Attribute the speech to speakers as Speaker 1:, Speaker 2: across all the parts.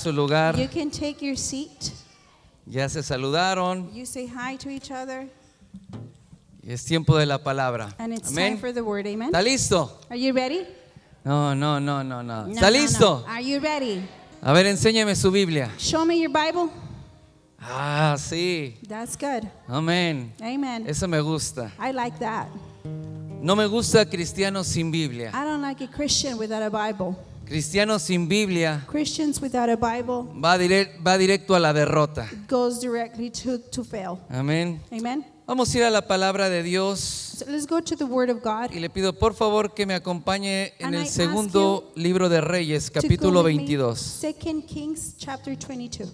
Speaker 1: Su lugar.
Speaker 2: You can take your seat.
Speaker 1: Ya se saludaron.
Speaker 2: You say hi to each other.
Speaker 1: Y es tiempo de la palabra.
Speaker 2: And it's time
Speaker 1: Amén.
Speaker 2: for the word. Amen.
Speaker 1: ¿Está listo?
Speaker 2: Are you ready?
Speaker 1: No.
Speaker 2: No,
Speaker 1: ¿Está listo?
Speaker 2: no. Are you ready?
Speaker 1: A ver, enséñame su Biblia.
Speaker 2: Show me your Bible.
Speaker 1: Ah, sí.
Speaker 2: That's good.
Speaker 1: Amén.
Speaker 2: Amen.
Speaker 1: Eso me gusta.
Speaker 2: I like that.
Speaker 1: No me gusta cristianos sin Biblia.
Speaker 2: I don't like a Christian without a Bible.
Speaker 1: Cristianos sin Biblia
Speaker 2: Christians without a Bible
Speaker 1: va directo a la derrota.
Speaker 2: goes directly to fail.
Speaker 1: Amén.
Speaker 2: Amen.
Speaker 1: Vamos a ir a la palabra de Dios.
Speaker 2: So let's go to the Word of God.
Speaker 1: Y le pido por favor que me acompañe en
Speaker 2: And I
Speaker 1: el
Speaker 2: ask
Speaker 1: segundo libro de Reyes,
Speaker 2: To
Speaker 1: capítulo
Speaker 2: go with me,
Speaker 1: 22.
Speaker 2: 2 Kings chapter 22.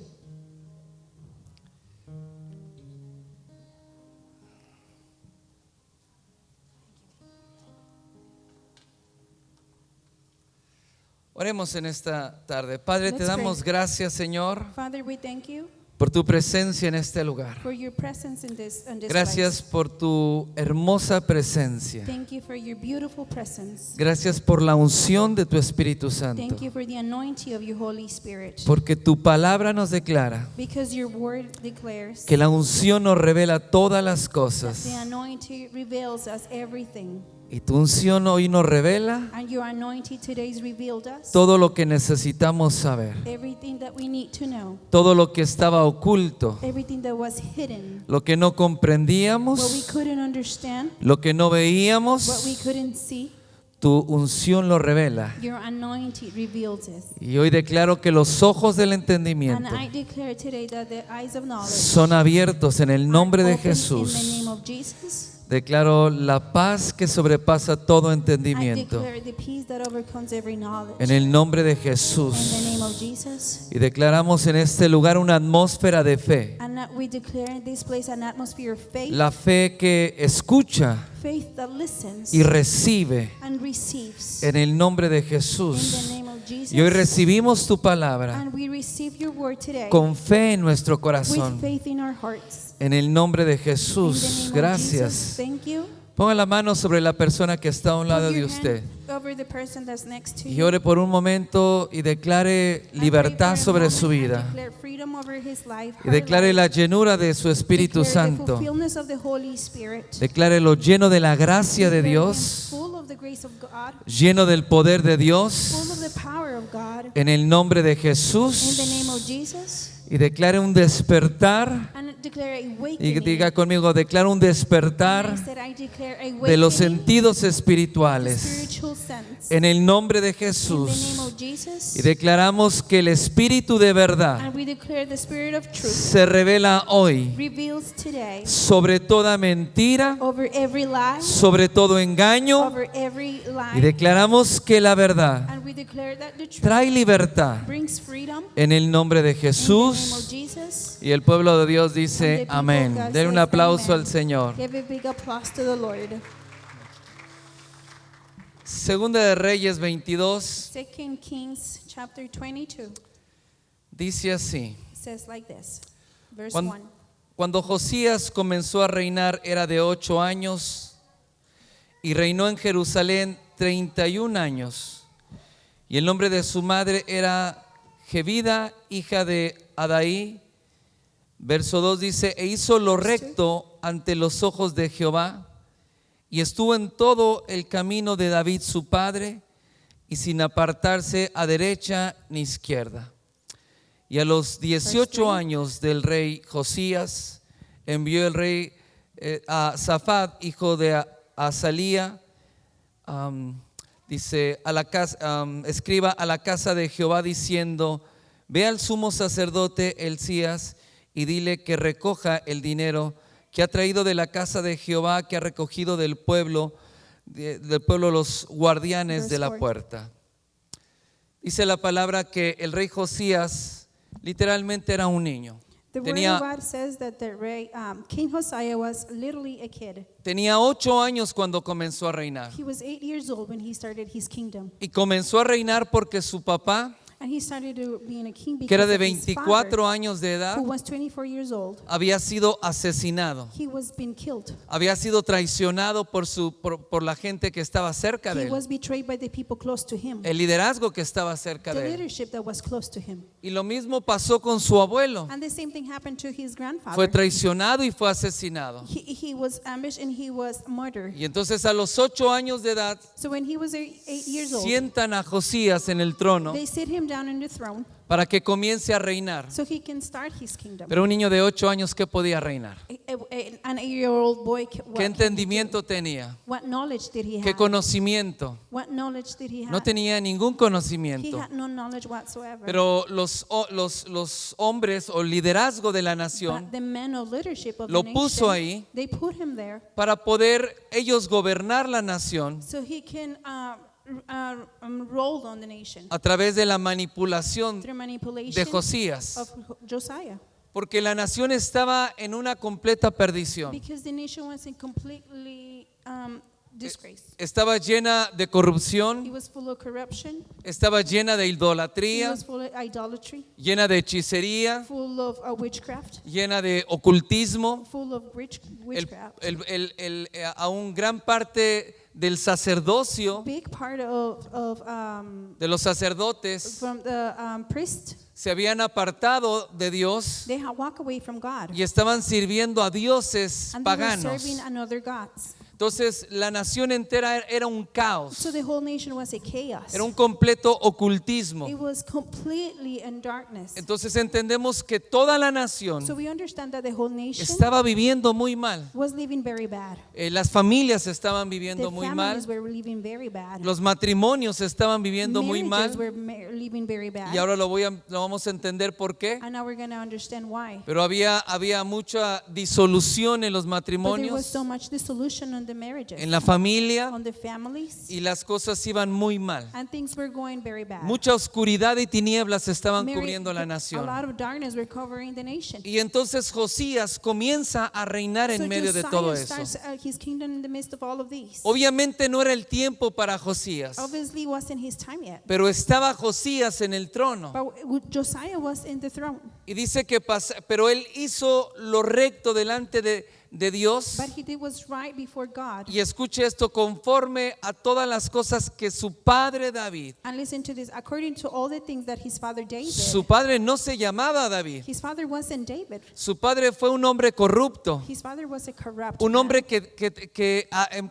Speaker 1: Oremos en esta tarde. Padre, te
Speaker 2: Let's
Speaker 1: damos
Speaker 2: pray.
Speaker 1: gracias, Señor,
Speaker 2: Father, we thank you
Speaker 1: por tu presencia en este lugar.
Speaker 2: for your presence in this
Speaker 1: Gracias por tu hermosa presencia.
Speaker 2: place. Thank you for your beautiful presence.
Speaker 1: Gracias por la unción de tu Espíritu Santo.
Speaker 2: Thank you for the anointing of your Holy Spirit.
Speaker 1: Porque tu palabra nos declara
Speaker 2: Because your word declares
Speaker 1: que la unción nos revela todas las
Speaker 2: that
Speaker 1: cosas.
Speaker 2: the anointing reveals us everything.
Speaker 1: Y tu unción hoy nos revela
Speaker 2: And your anointing today has revealed us
Speaker 1: todo lo que necesitamos saber.
Speaker 2: everything that we need to know.
Speaker 1: Todo lo que estaba oculto.
Speaker 2: Everything that was hidden.
Speaker 1: Lo que no
Speaker 2: What we
Speaker 1: comprendíamos.
Speaker 2: couldn't understand.
Speaker 1: Lo que no
Speaker 2: What we
Speaker 1: veíamos.
Speaker 2: couldn't see.
Speaker 1: Tu unción lo revela.
Speaker 2: Your anointing reveals it.
Speaker 1: Y hoy declaro que los ojos del
Speaker 2: And
Speaker 1: entendimiento
Speaker 2: I declare today that the eyes of knowledge
Speaker 1: son abiertos en el nombre
Speaker 2: are
Speaker 1: de
Speaker 2: opened in the
Speaker 1: Jesús.
Speaker 2: name of Jesus.
Speaker 1: Declaro la paz que sobrepasa todo
Speaker 2: I
Speaker 1: entendimiento
Speaker 2: declare the peace that overcomes every knowledge.
Speaker 1: en el nombre de
Speaker 2: In the
Speaker 1: Jesús.
Speaker 2: name of Jesus.
Speaker 1: Y declaramos en este lugar una atmósfera de fe.
Speaker 2: And that we declare in this place an atmosphere of faith.
Speaker 1: La fe que escucha
Speaker 2: Faith that listens
Speaker 1: y recibe
Speaker 2: and receives.
Speaker 1: en el nombre de
Speaker 2: In the
Speaker 1: Jesús.
Speaker 2: name of Jesus.
Speaker 1: Y hoy recibimos tu palabra
Speaker 2: And we receive your word today
Speaker 1: con fe en nuestro
Speaker 2: with
Speaker 1: corazón.
Speaker 2: faith in our hearts.
Speaker 1: En el nombre de
Speaker 2: In the
Speaker 1: Jesús.
Speaker 2: name of Jesus.
Speaker 1: Gracias.
Speaker 2: Thank you.
Speaker 1: Ponga la mano sobre la persona que está a un lado
Speaker 2: Put
Speaker 1: de
Speaker 2: your
Speaker 1: usted.
Speaker 2: hand over the person that's next to
Speaker 1: Y
Speaker 2: you.
Speaker 1: ore por un momento y declare
Speaker 2: And
Speaker 1: libertad
Speaker 2: pray for a
Speaker 1: sobre
Speaker 2: moment
Speaker 1: su
Speaker 2: and
Speaker 1: vida.
Speaker 2: declare freedom over his life,
Speaker 1: Y
Speaker 2: her
Speaker 1: declare
Speaker 2: life.
Speaker 1: la llenura de su Espíritu
Speaker 2: Declare the
Speaker 1: Santo.
Speaker 2: fulfillment of the Holy Spirit.
Speaker 1: Declare lo lleno de la gracia de
Speaker 2: Declare him
Speaker 1: Dios,
Speaker 2: full of the grace of God,
Speaker 1: lleno del poder de
Speaker 2: full
Speaker 1: Dios,
Speaker 2: of the power of God.
Speaker 1: en el nombre de
Speaker 2: In the name
Speaker 1: Jesús.
Speaker 2: of Jesus.
Speaker 1: Y declare un despertar.
Speaker 2: And declare
Speaker 1: Y
Speaker 2: awakening.
Speaker 1: diga conmigo, declare un
Speaker 2: And I
Speaker 1: despertar
Speaker 2: said, I declare
Speaker 1: de los
Speaker 2: awakening,
Speaker 1: sentidos
Speaker 2: the
Speaker 1: espirituales.
Speaker 2: spiritual sense.
Speaker 1: En el nombre de
Speaker 2: In the name
Speaker 1: Jesús.
Speaker 2: of Jesus.
Speaker 1: Y declaramos que el Espíritu de verdad
Speaker 2: And we declare the spirit of truth
Speaker 1: se revela hoy
Speaker 2: reveals today
Speaker 1: sobre toda mentira,
Speaker 2: over every lie,
Speaker 1: sobre todo engaño.
Speaker 2: over every
Speaker 1: Y
Speaker 2: lie.
Speaker 1: declaramos que la verdad
Speaker 2: And we declare that the truth
Speaker 1: trae libertad
Speaker 2: brings freedom.
Speaker 1: en el nombre de
Speaker 2: In the name of
Speaker 1: Jesús.
Speaker 2: Jesus.
Speaker 1: Y el pueblo de Dios
Speaker 2: And the
Speaker 1: dice
Speaker 2: people of
Speaker 1: amén.
Speaker 2: God
Speaker 1: Den un
Speaker 2: says
Speaker 1: aplauso
Speaker 2: amen.
Speaker 1: al Señor.
Speaker 2: Give a big applause to the Lord.
Speaker 1: Segunda de Reyes 22
Speaker 2: 2 Kings chapter 22
Speaker 1: dice así.
Speaker 2: says like this. Verse
Speaker 1: Cuando,
Speaker 2: 1.
Speaker 1: cuando Josías comenzó a reinar era de 8 años y reinó en Jerusalén 31 años. Y el nombre de su madre era Jebida, hija de Adaí. Verso 2 dice, e hizo lo recto ante los ojos de Jehová y estuvo en todo el camino de David su padre y sin apartarse a derecha ni izquierda. Y a los 18 años del rey Josías envió el rey a Safat, hijo de Azalía, dice, a la casa, escriba a la casa de Jehová diciendo, ve al sumo sacerdote Elías y dile que recoja el dinero que ha traído de la casa de Jehová, que ha recogido del pueblo los guardianes de la puerta. Dice la palabra que el rey Josías literalmente era un niño.
Speaker 2: The word
Speaker 1: Tenía,
Speaker 2: of God says that King Hosea was literally a kid.
Speaker 1: tenía 8 años cuando comenzó a reinar.
Speaker 2: He was 8 years old when he started his kingdom.
Speaker 1: Y comenzó a reinar porque su papá
Speaker 2: And he started to being a king
Speaker 1: que era
Speaker 2: because
Speaker 1: de
Speaker 2: of his
Speaker 1: 24
Speaker 2: father,
Speaker 1: años de edad,
Speaker 2: who was 24 years old.
Speaker 1: había sido asesinado.
Speaker 2: He was being killed.
Speaker 1: Había sido traicionado por la gente que estaba cerca de
Speaker 2: He
Speaker 1: él,
Speaker 2: was betrayed by the people close to him.
Speaker 1: el liderazgo que estaba cerca
Speaker 2: The
Speaker 1: de él.
Speaker 2: leadership that was close to him.
Speaker 1: Y lo mismo pasó con su abuelo.
Speaker 2: And the same thing happened to his grandfather.
Speaker 1: Fue traicionado y fue asesinado.
Speaker 2: He was ambushed and he was murdered.
Speaker 1: Y entonces a los 8 años de edad
Speaker 2: So when he was 8 years old,
Speaker 1: sientan a Josías en el trono
Speaker 2: they sit him down in the throne
Speaker 1: para que comience a reinar.
Speaker 2: so he can start his kingdom.
Speaker 1: Pero un niño de 8 años, ¿qué podía reinar?
Speaker 2: An 8-year-old boy,
Speaker 1: ¿Qué entendimiento tenía?
Speaker 2: what knowledge did he
Speaker 1: ¿Qué
Speaker 2: have?
Speaker 1: conocimiento?
Speaker 2: What knowledge did he have?
Speaker 1: No tenía ningún
Speaker 2: He
Speaker 1: conocimiento.
Speaker 2: had no knowledge whatsoever.
Speaker 1: Pero los hombres o liderazgo de la nación
Speaker 2: But the men of leadership of
Speaker 1: lo
Speaker 2: the
Speaker 1: puso
Speaker 2: nation,
Speaker 1: ahí
Speaker 2: they put him there
Speaker 1: para poder ellos gobernar la nación
Speaker 2: so he can roll on the nation
Speaker 1: a través de la manipulación
Speaker 2: through
Speaker 1: de
Speaker 2: manipulation
Speaker 1: Josías.
Speaker 2: of Josiah.
Speaker 1: Porque la nación estaba en una completa perdición.
Speaker 2: Because the nation was in completely disgrace.
Speaker 1: Estaba llena de
Speaker 2: It
Speaker 1: corrupción,
Speaker 2: was full of corruption.
Speaker 1: estaba llena de
Speaker 2: It
Speaker 1: idolatría,
Speaker 2: was full of idolatry,
Speaker 1: llena de hechicería,
Speaker 2: full of witchcraft,
Speaker 1: llena de ocultismo.
Speaker 2: full of witchcraft.
Speaker 1: Aún gran parte del sacerdocio,
Speaker 2: Big part
Speaker 1: de los sacerdotes,
Speaker 2: from the priest,
Speaker 1: se habían apartado de Dios
Speaker 2: they had walked away from God
Speaker 1: y estaban sirviendo a dioses
Speaker 2: and they were
Speaker 1: paganos.
Speaker 2: serving another gods.
Speaker 1: Entonces la nación entera era un caos,
Speaker 2: So the whole nation was a chaos.
Speaker 1: era un completo ocultismo.
Speaker 2: It was completely in darkness.
Speaker 1: Entonces entendemos que toda la nación
Speaker 2: So we understand that the whole nation
Speaker 1: estaba viviendo muy mal.
Speaker 2: was living very bad.
Speaker 1: Las familias estaban viviendo
Speaker 2: The
Speaker 1: muy mal,
Speaker 2: families were living very bad.
Speaker 1: los matrimonios estaban viviendo muy
Speaker 2: Marriages
Speaker 1: mal.
Speaker 2: were living very bad.
Speaker 1: Y ahora lo vamos a entender por qué.
Speaker 2: And now we're going to understand why.
Speaker 1: Pero había mucha disolución en los
Speaker 2: But there was
Speaker 1: matrimonios,
Speaker 2: so much dissolution on the marriages,
Speaker 1: en la familia,
Speaker 2: on the families,
Speaker 1: y las cosas iban muy mal.
Speaker 2: and things were going very bad.
Speaker 1: Mucha oscuridad y tinieblas estaban
Speaker 2: Mary-
Speaker 1: cubriendo la
Speaker 2: A
Speaker 1: nación.
Speaker 2: lot of darkness were covering the nation.
Speaker 1: Y entonces Josías comienza a reinar en
Speaker 2: So
Speaker 1: medio de
Speaker 2: Josiah
Speaker 1: todo eso.
Speaker 2: starts his kingdom in the midst of all of these.
Speaker 1: Obviamente no era el tiempo para Josías,
Speaker 2: Obviously, it wasn't his time yet.
Speaker 1: pero estaba Josías en el trono.
Speaker 2: But Josiah was in the throne.
Speaker 1: Y dice que pero él hizo lo recto delante de Dios.
Speaker 2: But he did what's right before God.
Speaker 1: Y escuche esto, conforme a todas las cosas que su padre David.
Speaker 2: And listen to this. According to all the things that his father David,
Speaker 1: Su padre no se llamaba David.
Speaker 2: his father wasn't David.
Speaker 1: Su padre fue un hombre corrupto,
Speaker 2: His father was a corrupt
Speaker 1: un hombre
Speaker 2: man.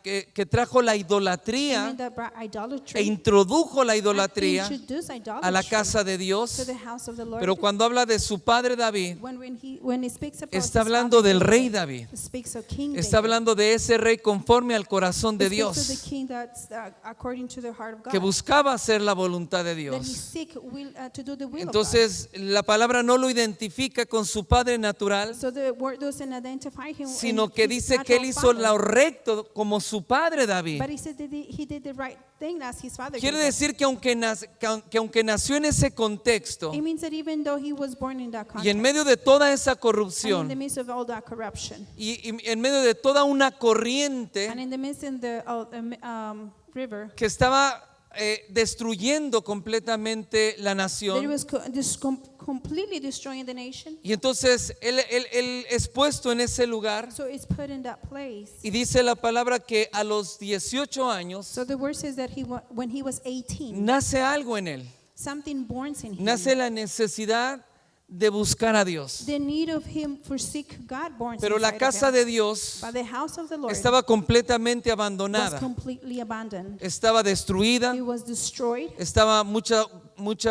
Speaker 1: que trajo la
Speaker 2: I
Speaker 1: idolatría
Speaker 2: mean, that brought
Speaker 1: e
Speaker 2: idolatry.
Speaker 1: introdujo la
Speaker 2: And
Speaker 1: idolatría
Speaker 2: introduced
Speaker 1: a la
Speaker 2: idolatry
Speaker 1: casa de
Speaker 2: to
Speaker 1: Dios.
Speaker 2: the house of the Lord.
Speaker 1: Pero cuando habla de su padre David,
Speaker 2: When he speaks about
Speaker 1: está
Speaker 2: his
Speaker 1: hablando
Speaker 2: father
Speaker 1: del rey
Speaker 2: David,
Speaker 1: David.
Speaker 2: he speaks of King
Speaker 1: Está
Speaker 2: David.
Speaker 1: hablando de ese rey conforme al corazón de
Speaker 2: He speaks of the
Speaker 1: Dios,
Speaker 2: king that's according to the heart of God.
Speaker 1: que buscaba hacer la voluntad de
Speaker 2: That he
Speaker 1: Dios.
Speaker 2: seek to do the will of
Speaker 1: Entonces la palabra no lo identifica con su padre natural,
Speaker 2: God. So the word doesn't identify him,
Speaker 1: sino
Speaker 2: in
Speaker 1: que
Speaker 2: his
Speaker 1: dice que él
Speaker 2: natural
Speaker 1: hizo
Speaker 2: father.
Speaker 1: lo recto como su padre David.
Speaker 2: But he said that he did the right thing as his father
Speaker 1: Quiere
Speaker 2: did.
Speaker 1: decir que aunque nació en ese contexto
Speaker 2: It means that even though he was born in that
Speaker 1: y
Speaker 2: context,
Speaker 1: en medio de toda esa
Speaker 2: and in the
Speaker 1: corrupción
Speaker 2: midst of all that corruption,
Speaker 1: y en medio de toda una corriente
Speaker 2: and in the midst of the river,
Speaker 1: que estaba destruyendo completamente la
Speaker 2: that he
Speaker 1: nación,
Speaker 2: was completely destroying the nation.
Speaker 1: y entonces él es puesto en ese lugar.
Speaker 2: So it's put in that place.
Speaker 1: Y dice la palabra que a los 18 años
Speaker 2: So the word says that when he was 18,
Speaker 1: nace algo en él.
Speaker 2: something born in him.
Speaker 1: Nace la necesidad de buscar a Dios.
Speaker 2: The need of him for seek God born
Speaker 1: Pero la
Speaker 2: inside of
Speaker 1: casa
Speaker 2: him.
Speaker 1: de Dios
Speaker 2: But the house of the Lord
Speaker 1: estaba completamente
Speaker 2: was
Speaker 1: abandonada.
Speaker 2: completely abandoned.
Speaker 1: Estaba destruida.
Speaker 2: It was destroyed.
Speaker 1: Estaba mucha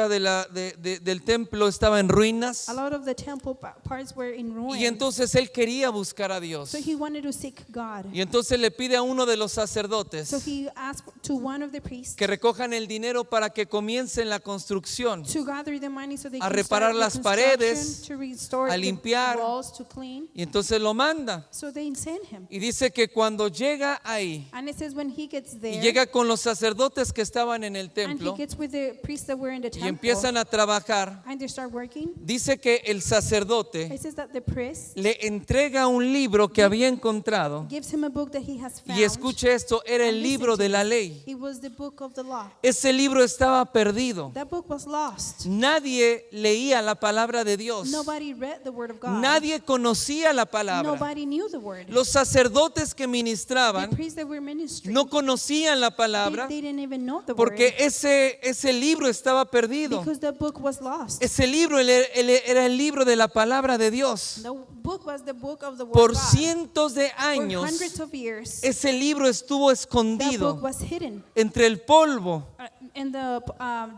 Speaker 1: del templo estaba en ruinas.
Speaker 2: A lot of the temple parts were in ruins.
Speaker 1: Y entonces él quería buscar a Dios.
Speaker 2: So he wanted to seek God.
Speaker 1: Y entonces le pide a uno de los sacerdotes
Speaker 2: So he asked to one of the priests
Speaker 1: que recojan el dinero para que comiencen la construcción,
Speaker 2: to gather the money so they
Speaker 1: a
Speaker 2: can
Speaker 1: reparar
Speaker 2: start the
Speaker 1: las
Speaker 2: construction,
Speaker 1: paredes,
Speaker 2: to restore
Speaker 1: a
Speaker 2: the
Speaker 1: limpiar.
Speaker 2: walls, to clean.
Speaker 1: y entonces lo manda.
Speaker 2: So they sent him.
Speaker 1: Y dice que cuando llega ahí
Speaker 2: And it says when he gets
Speaker 1: y
Speaker 2: there,
Speaker 1: llega con los sacerdotes que estaban en el
Speaker 2: and he
Speaker 1: templo,
Speaker 2: gets with the priests that were were in the
Speaker 1: y
Speaker 2: temple
Speaker 1: empiezan a trabajar,
Speaker 2: and they start working,
Speaker 1: dice que el sacerdote
Speaker 2: it says that the priest
Speaker 1: le entrega un libro que había encontrado.
Speaker 2: gives him a book that he has found.
Speaker 1: Y escuche esto, era el
Speaker 2: And listen
Speaker 1: libro
Speaker 2: to
Speaker 1: de la
Speaker 2: this.
Speaker 1: ley.
Speaker 2: It was the book of the law.
Speaker 1: Ese libro estaba perdido.
Speaker 2: That book was lost.
Speaker 1: Nadie leía la palabra de Dios.
Speaker 2: Nobody read the word of God.
Speaker 1: Nadie conocía la palabra.
Speaker 2: Nobody knew the word.
Speaker 1: Los sacerdotes que
Speaker 2: The
Speaker 1: ministraban
Speaker 2: priests that were ministering,
Speaker 1: no conocían la palabra
Speaker 2: they didn't even know the
Speaker 1: porque
Speaker 2: word
Speaker 1: ese libro estaba perdido.
Speaker 2: because the book was lost.
Speaker 1: Ese libro era el libro de la palabra de Dios.
Speaker 2: The book was the book of the word
Speaker 1: Por
Speaker 2: of God.
Speaker 1: cientos de
Speaker 2: For
Speaker 1: años
Speaker 2: hundreds of years,
Speaker 1: ese libro estuvo
Speaker 2: that
Speaker 1: escondido
Speaker 2: book was hidden
Speaker 1: entre el polvo,
Speaker 2: in the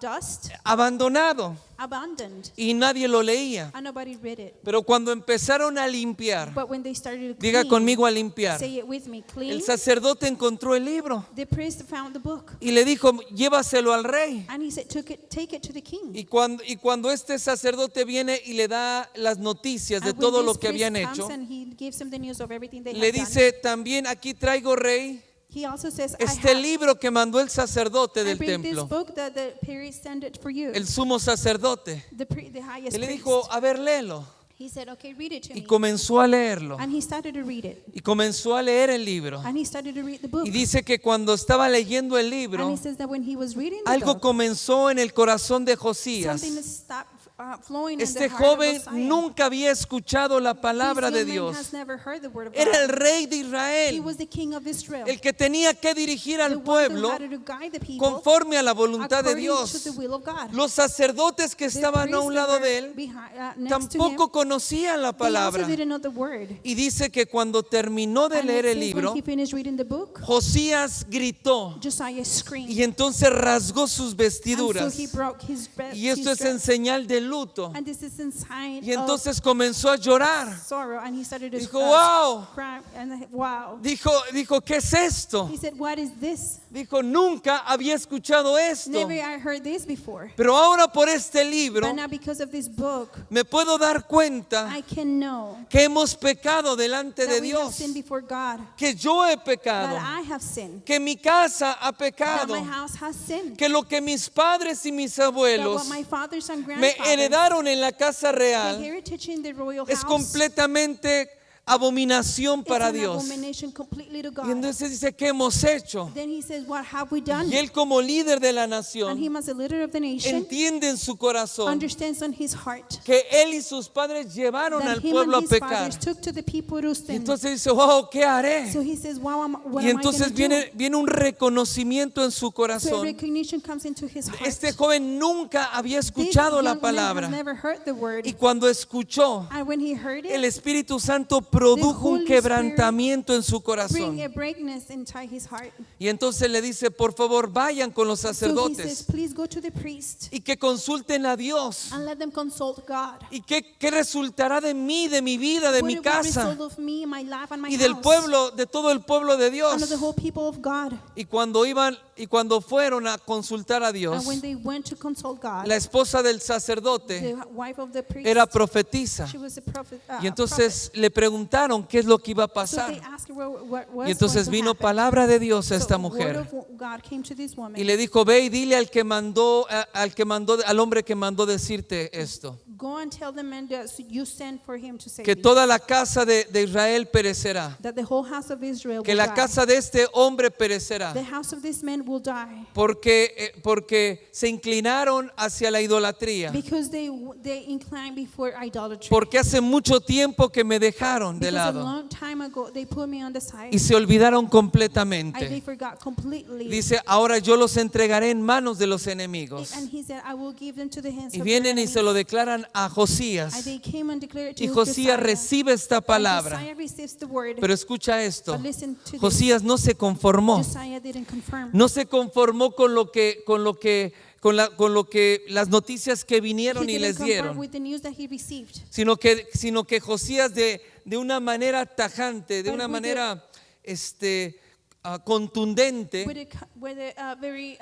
Speaker 2: dust,
Speaker 1: abandonado,
Speaker 2: abandoned,
Speaker 1: y nadie lo leía.
Speaker 2: and nobody read it.
Speaker 1: Pero cuando empezaron a limpiar,
Speaker 2: But when they started to
Speaker 1: diga
Speaker 2: clean,
Speaker 1: conmigo a limpiar,
Speaker 2: say it with me, clean,
Speaker 1: el sacerdote encontró el libro
Speaker 2: the priest found the book,
Speaker 1: y le dijo, llévaselo al rey.
Speaker 2: and he said, take it to the king.
Speaker 1: Y cuando este sacerdote viene y le da las noticias de
Speaker 2: And when
Speaker 1: todo
Speaker 2: this
Speaker 1: lo que
Speaker 2: priest
Speaker 1: habían
Speaker 2: comes
Speaker 1: hecho,
Speaker 2: and he gives him the news of everything they
Speaker 1: le
Speaker 2: have done,
Speaker 1: dice, también aquí traigo, rey,
Speaker 2: he also says,
Speaker 1: este libro que mandó el sacerdote
Speaker 2: I
Speaker 1: del
Speaker 2: bring this
Speaker 1: templo,
Speaker 2: book that the priest sent it for you.
Speaker 1: el sumo sacerdote.
Speaker 2: The highest
Speaker 1: Y le
Speaker 2: priest.
Speaker 1: dijo, a ver, léelo.
Speaker 2: He said, okay, read it to
Speaker 1: Y
Speaker 2: me.
Speaker 1: comenzó a leerlo.
Speaker 2: And he started to read it.
Speaker 1: Y comenzó a leer el libro.
Speaker 2: And he started to read the book.
Speaker 1: Y dice que cuando estaba leyendo el
Speaker 2: And
Speaker 1: libro,
Speaker 2: he says that when he was reading the
Speaker 1: algo
Speaker 2: book,
Speaker 1: comenzó en el corazón de Josías.
Speaker 2: something stopped flowing in
Speaker 1: Este
Speaker 2: the heart of
Speaker 1: joven
Speaker 2: Josiah.
Speaker 1: nunca había escuchado la palabra
Speaker 2: This
Speaker 1: de
Speaker 2: young man
Speaker 1: Dios.
Speaker 2: has never heard the word of
Speaker 1: Era el
Speaker 2: God.
Speaker 1: rey de
Speaker 2: He
Speaker 1: Israel,
Speaker 2: was the king of Israel.
Speaker 1: el que tenía que dirigir
Speaker 2: The
Speaker 1: al
Speaker 2: one that
Speaker 1: pueblo
Speaker 2: had to guide the people
Speaker 1: conforme a la voluntad de
Speaker 2: according to
Speaker 1: Dios.
Speaker 2: the will of God.
Speaker 1: Los sacerdotes que
Speaker 2: The
Speaker 1: estaban a
Speaker 2: priests
Speaker 1: un
Speaker 2: that
Speaker 1: lado
Speaker 2: were
Speaker 1: de él
Speaker 2: next to him,
Speaker 1: tampoco conocían la
Speaker 2: they also
Speaker 1: palabra.
Speaker 2: didn't know the word.
Speaker 1: Y dice que cuando terminó de
Speaker 2: And
Speaker 1: leer
Speaker 2: it
Speaker 1: el
Speaker 2: says when
Speaker 1: libro,
Speaker 2: he finished reading the book,
Speaker 1: Josías gritó
Speaker 2: Josiah screamed.
Speaker 1: y entonces rasgó sus
Speaker 2: And
Speaker 1: vestiduras.
Speaker 2: so he broke his
Speaker 1: Y esto es
Speaker 2: dress.
Speaker 1: en señal de luto.
Speaker 2: And this is in sign
Speaker 1: Y
Speaker 2: of
Speaker 1: entonces comenzó a llorar.
Speaker 2: sorrow. And he started to
Speaker 1: Dijo, wow.
Speaker 2: cry. And wow.
Speaker 1: Dijo, ¿qué es esto?
Speaker 2: He said, what is this?
Speaker 1: Dijo, nunca había escuchado esto.
Speaker 2: Never I heard this before.
Speaker 1: Pero ahora por este libro
Speaker 2: But now because of this book,
Speaker 1: me puedo dar cuenta
Speaker 2: I can know
Speaker 1: que hemos pecado delante de
Speaker 2: that we have
Speaker 1: Dios.
Speaker 2: sinned before God,
Speaker 1: Que yo he
Speaker 2: that
Speaker 1: pecado.
Speaker 2: I have sinned,
Speaker 1: Que mi casa ha
Speaker 2: that
Speaker 1: pecado.
Speaker 2: my house has sinned,
Speaker 1: Que lo que mis padres y mis
Speaker 2: that
Speaker 1: abuelos
Speaker 2: what my fathers and
Speaker 1: me
Speaker 2: grandfathers,
Speaker 1: heredaron en la casa
Speaker 2: the
Speaker 1: real
Speaker 2: heritage in the royal
Speaker 1: es
Speaker 2: house,
Speaker 1: completamente abominación
Speaker 2: it's
Speaker 1: para
Speaker 2: an
Speaker 1: Dios.
Speaker 2: abomination completely to
Speaker 1: Y
Speaker 2: God.
Speaker 1: entonces dice, ¿qué hemos hecho?
Speaker 2: Then he says, what have we done?
Speaker 1: Y él como líder de la
Speaker 2: And
Speaker 1: nación
Speaker 2: him as a leader of the nation
Speaker 1: entiende en su corazón
Speaker 2: understands on his heart
Speaker 1: que él y sus padres llevaron
Speaker 2: that
Speaker 1: al
Speaker 2: him
Speaker 1: pueblo a
Speaker 2: and his
Speaker 1: pecar.
Speaker 2: fathers took to the people to
Speaker 1: Y
Speaker 2: sin.
Speaker 1: entonces dice, wow, ¿qué haré?
Speaker 2: So he says, wow, what
Speaker 1: Y
Speaker 2: am I going
Speaker 1: entonces
Speaker 2: to do?
Speaker 1: viene un reconocimiento en su
Speaker 2: So
Speaker 1: corazón.
Speaker 2: recognition comes into his heart.
Speaker 1: Este joven nunca había
Speaker 2: This
Speaker 1: escuchado la
Speaker 2: young man has
Speaker 1: palabra.
Speaker 2: never heard the word.
Speaker 1: Y cuando escuchó,
Speaker 2: And when he heard
Speaker 1: el
Speaker 2: it,
Speaker 1: Espíritu Santo produjo un
Speaker 2: Holy
Speaker 1: quebrantamiento en su
Speaker 2: bring
Speaker 1: corazón.
Speaker 2: a breakness inside his heart.
Speaker 1: Y entonces le dice, por favor, vayan con los
Speaker 2: So he says,
Speaker 1: sacerdotes
Speaker 2: please go to the priest
Speaker 1: y que consulten a Dios.
Speaker 2: and let them consult God.
Speaker 1: ¿Y qué resultará de mí, de mi vida, de
Speaker 2: What
Speaker 1: mi
Speaker 2: will be the
Speaker 1: casa
Speaker 2: result of me, my life, and my
Speaker 1: y del
Speaker 2: house,
Speaker 1: pueblo, de todo el pueblo de
Speaker 2: and of the
Speaker 1: Dios?
Speaker 2: whole people of God?
Speaker 1: Y cuando fueron a consultar a Dios,
Speaker 2: And when they went to consult God,
Speaker 1: la esposa del sacerdote
Speaker 2: the wife of the priest,
Speaker 1: era profetisa.
Speaker 2: she was a prophet.
Speaker 1: Y entonces le preguntaron qué es lo que iba a
Speaker 2: prophet. So
Speaker 1: pasar.
Speaker 2: they asked her what was
Speaker 1: Y entonces
Speaker 2: going to
Speaker 1: vino
Speaker 2: happen.
Speaker 1: palabra de Dios a
Speaker 2: So
Speaker 1: esta
Speaker 2: word
Speaker 1: mujer.
Speaker 2: of God came to this woman.
Speaker 1: Y le dijo, ve y dile al hombre que mandó decirte esto,
Speaker 2: Go and tell the man that you sent for him to say
Speaker 1: que
Speaker 2: this,
Speaker 1: toda la casa de Israel perecerá,
Speaker 2: that the whole house of Israel
Speaker 1: que
Speaker 2: will
Speaker 1: la
Speaker 2: die.
Speaker 1: casa de este hombre perecerá,
Speaker 2: The house of this man will die
Speaker 1: porque se inclinaron hacia la idolatría,
Speaker 2: because they incline before idolatry.
Speaker 1: porque hace mucho tiempo que me dejaron de
Speaker 2: Because a
Speaker 1: lado
Speaker 2: long time ago they put me on the side.
Speaker 1: y se olvidaron
Speaker 2: And they
Speaker 1: completamente.
Speaker 2: forgot completely.
Speaker 1: Dice, ahora yo los entregaré en manos de los enemigos.
Speaker 2: And he said, I will give them to the hands
Speaker 1: Y
Speaker 2: of
Speaker 1: vienen
Speaker 2: their
Speaker 1: y se lo
Speaker 2: enemies.
Speaker 1: declaran a Josías.
Speaker 2: And they came and declared it to
Speaker 1: Y Josías
Speaker 2: Josiah.
Speaker 1: recibe esta
Speaker 2: And
Speaker 1: palabra.
Speaker 2: Josiah receives the word.
Speaker 1: Pero escucha esto.
Speaker 2: But listen to this.
Speaker 1: Josías no se conformó.
Speaker 2: Josiah didn't confirm.
Speaker 1: No se conformó con las noticias que vinieron
Speaker 2: He
Speaker 1: y
Speaker 2: didn't
Speaker 1: les
Speaker 2: confirm
Speaker 1: dieron,
Speaker 2: with the news that he received.
Speaker 1: sino que Josías de una manera tajante, de
Speaker 2: But
Speaker 1: una
Speaker 2: with
Speaker 1: manera contundente,
Speaker 2: With a very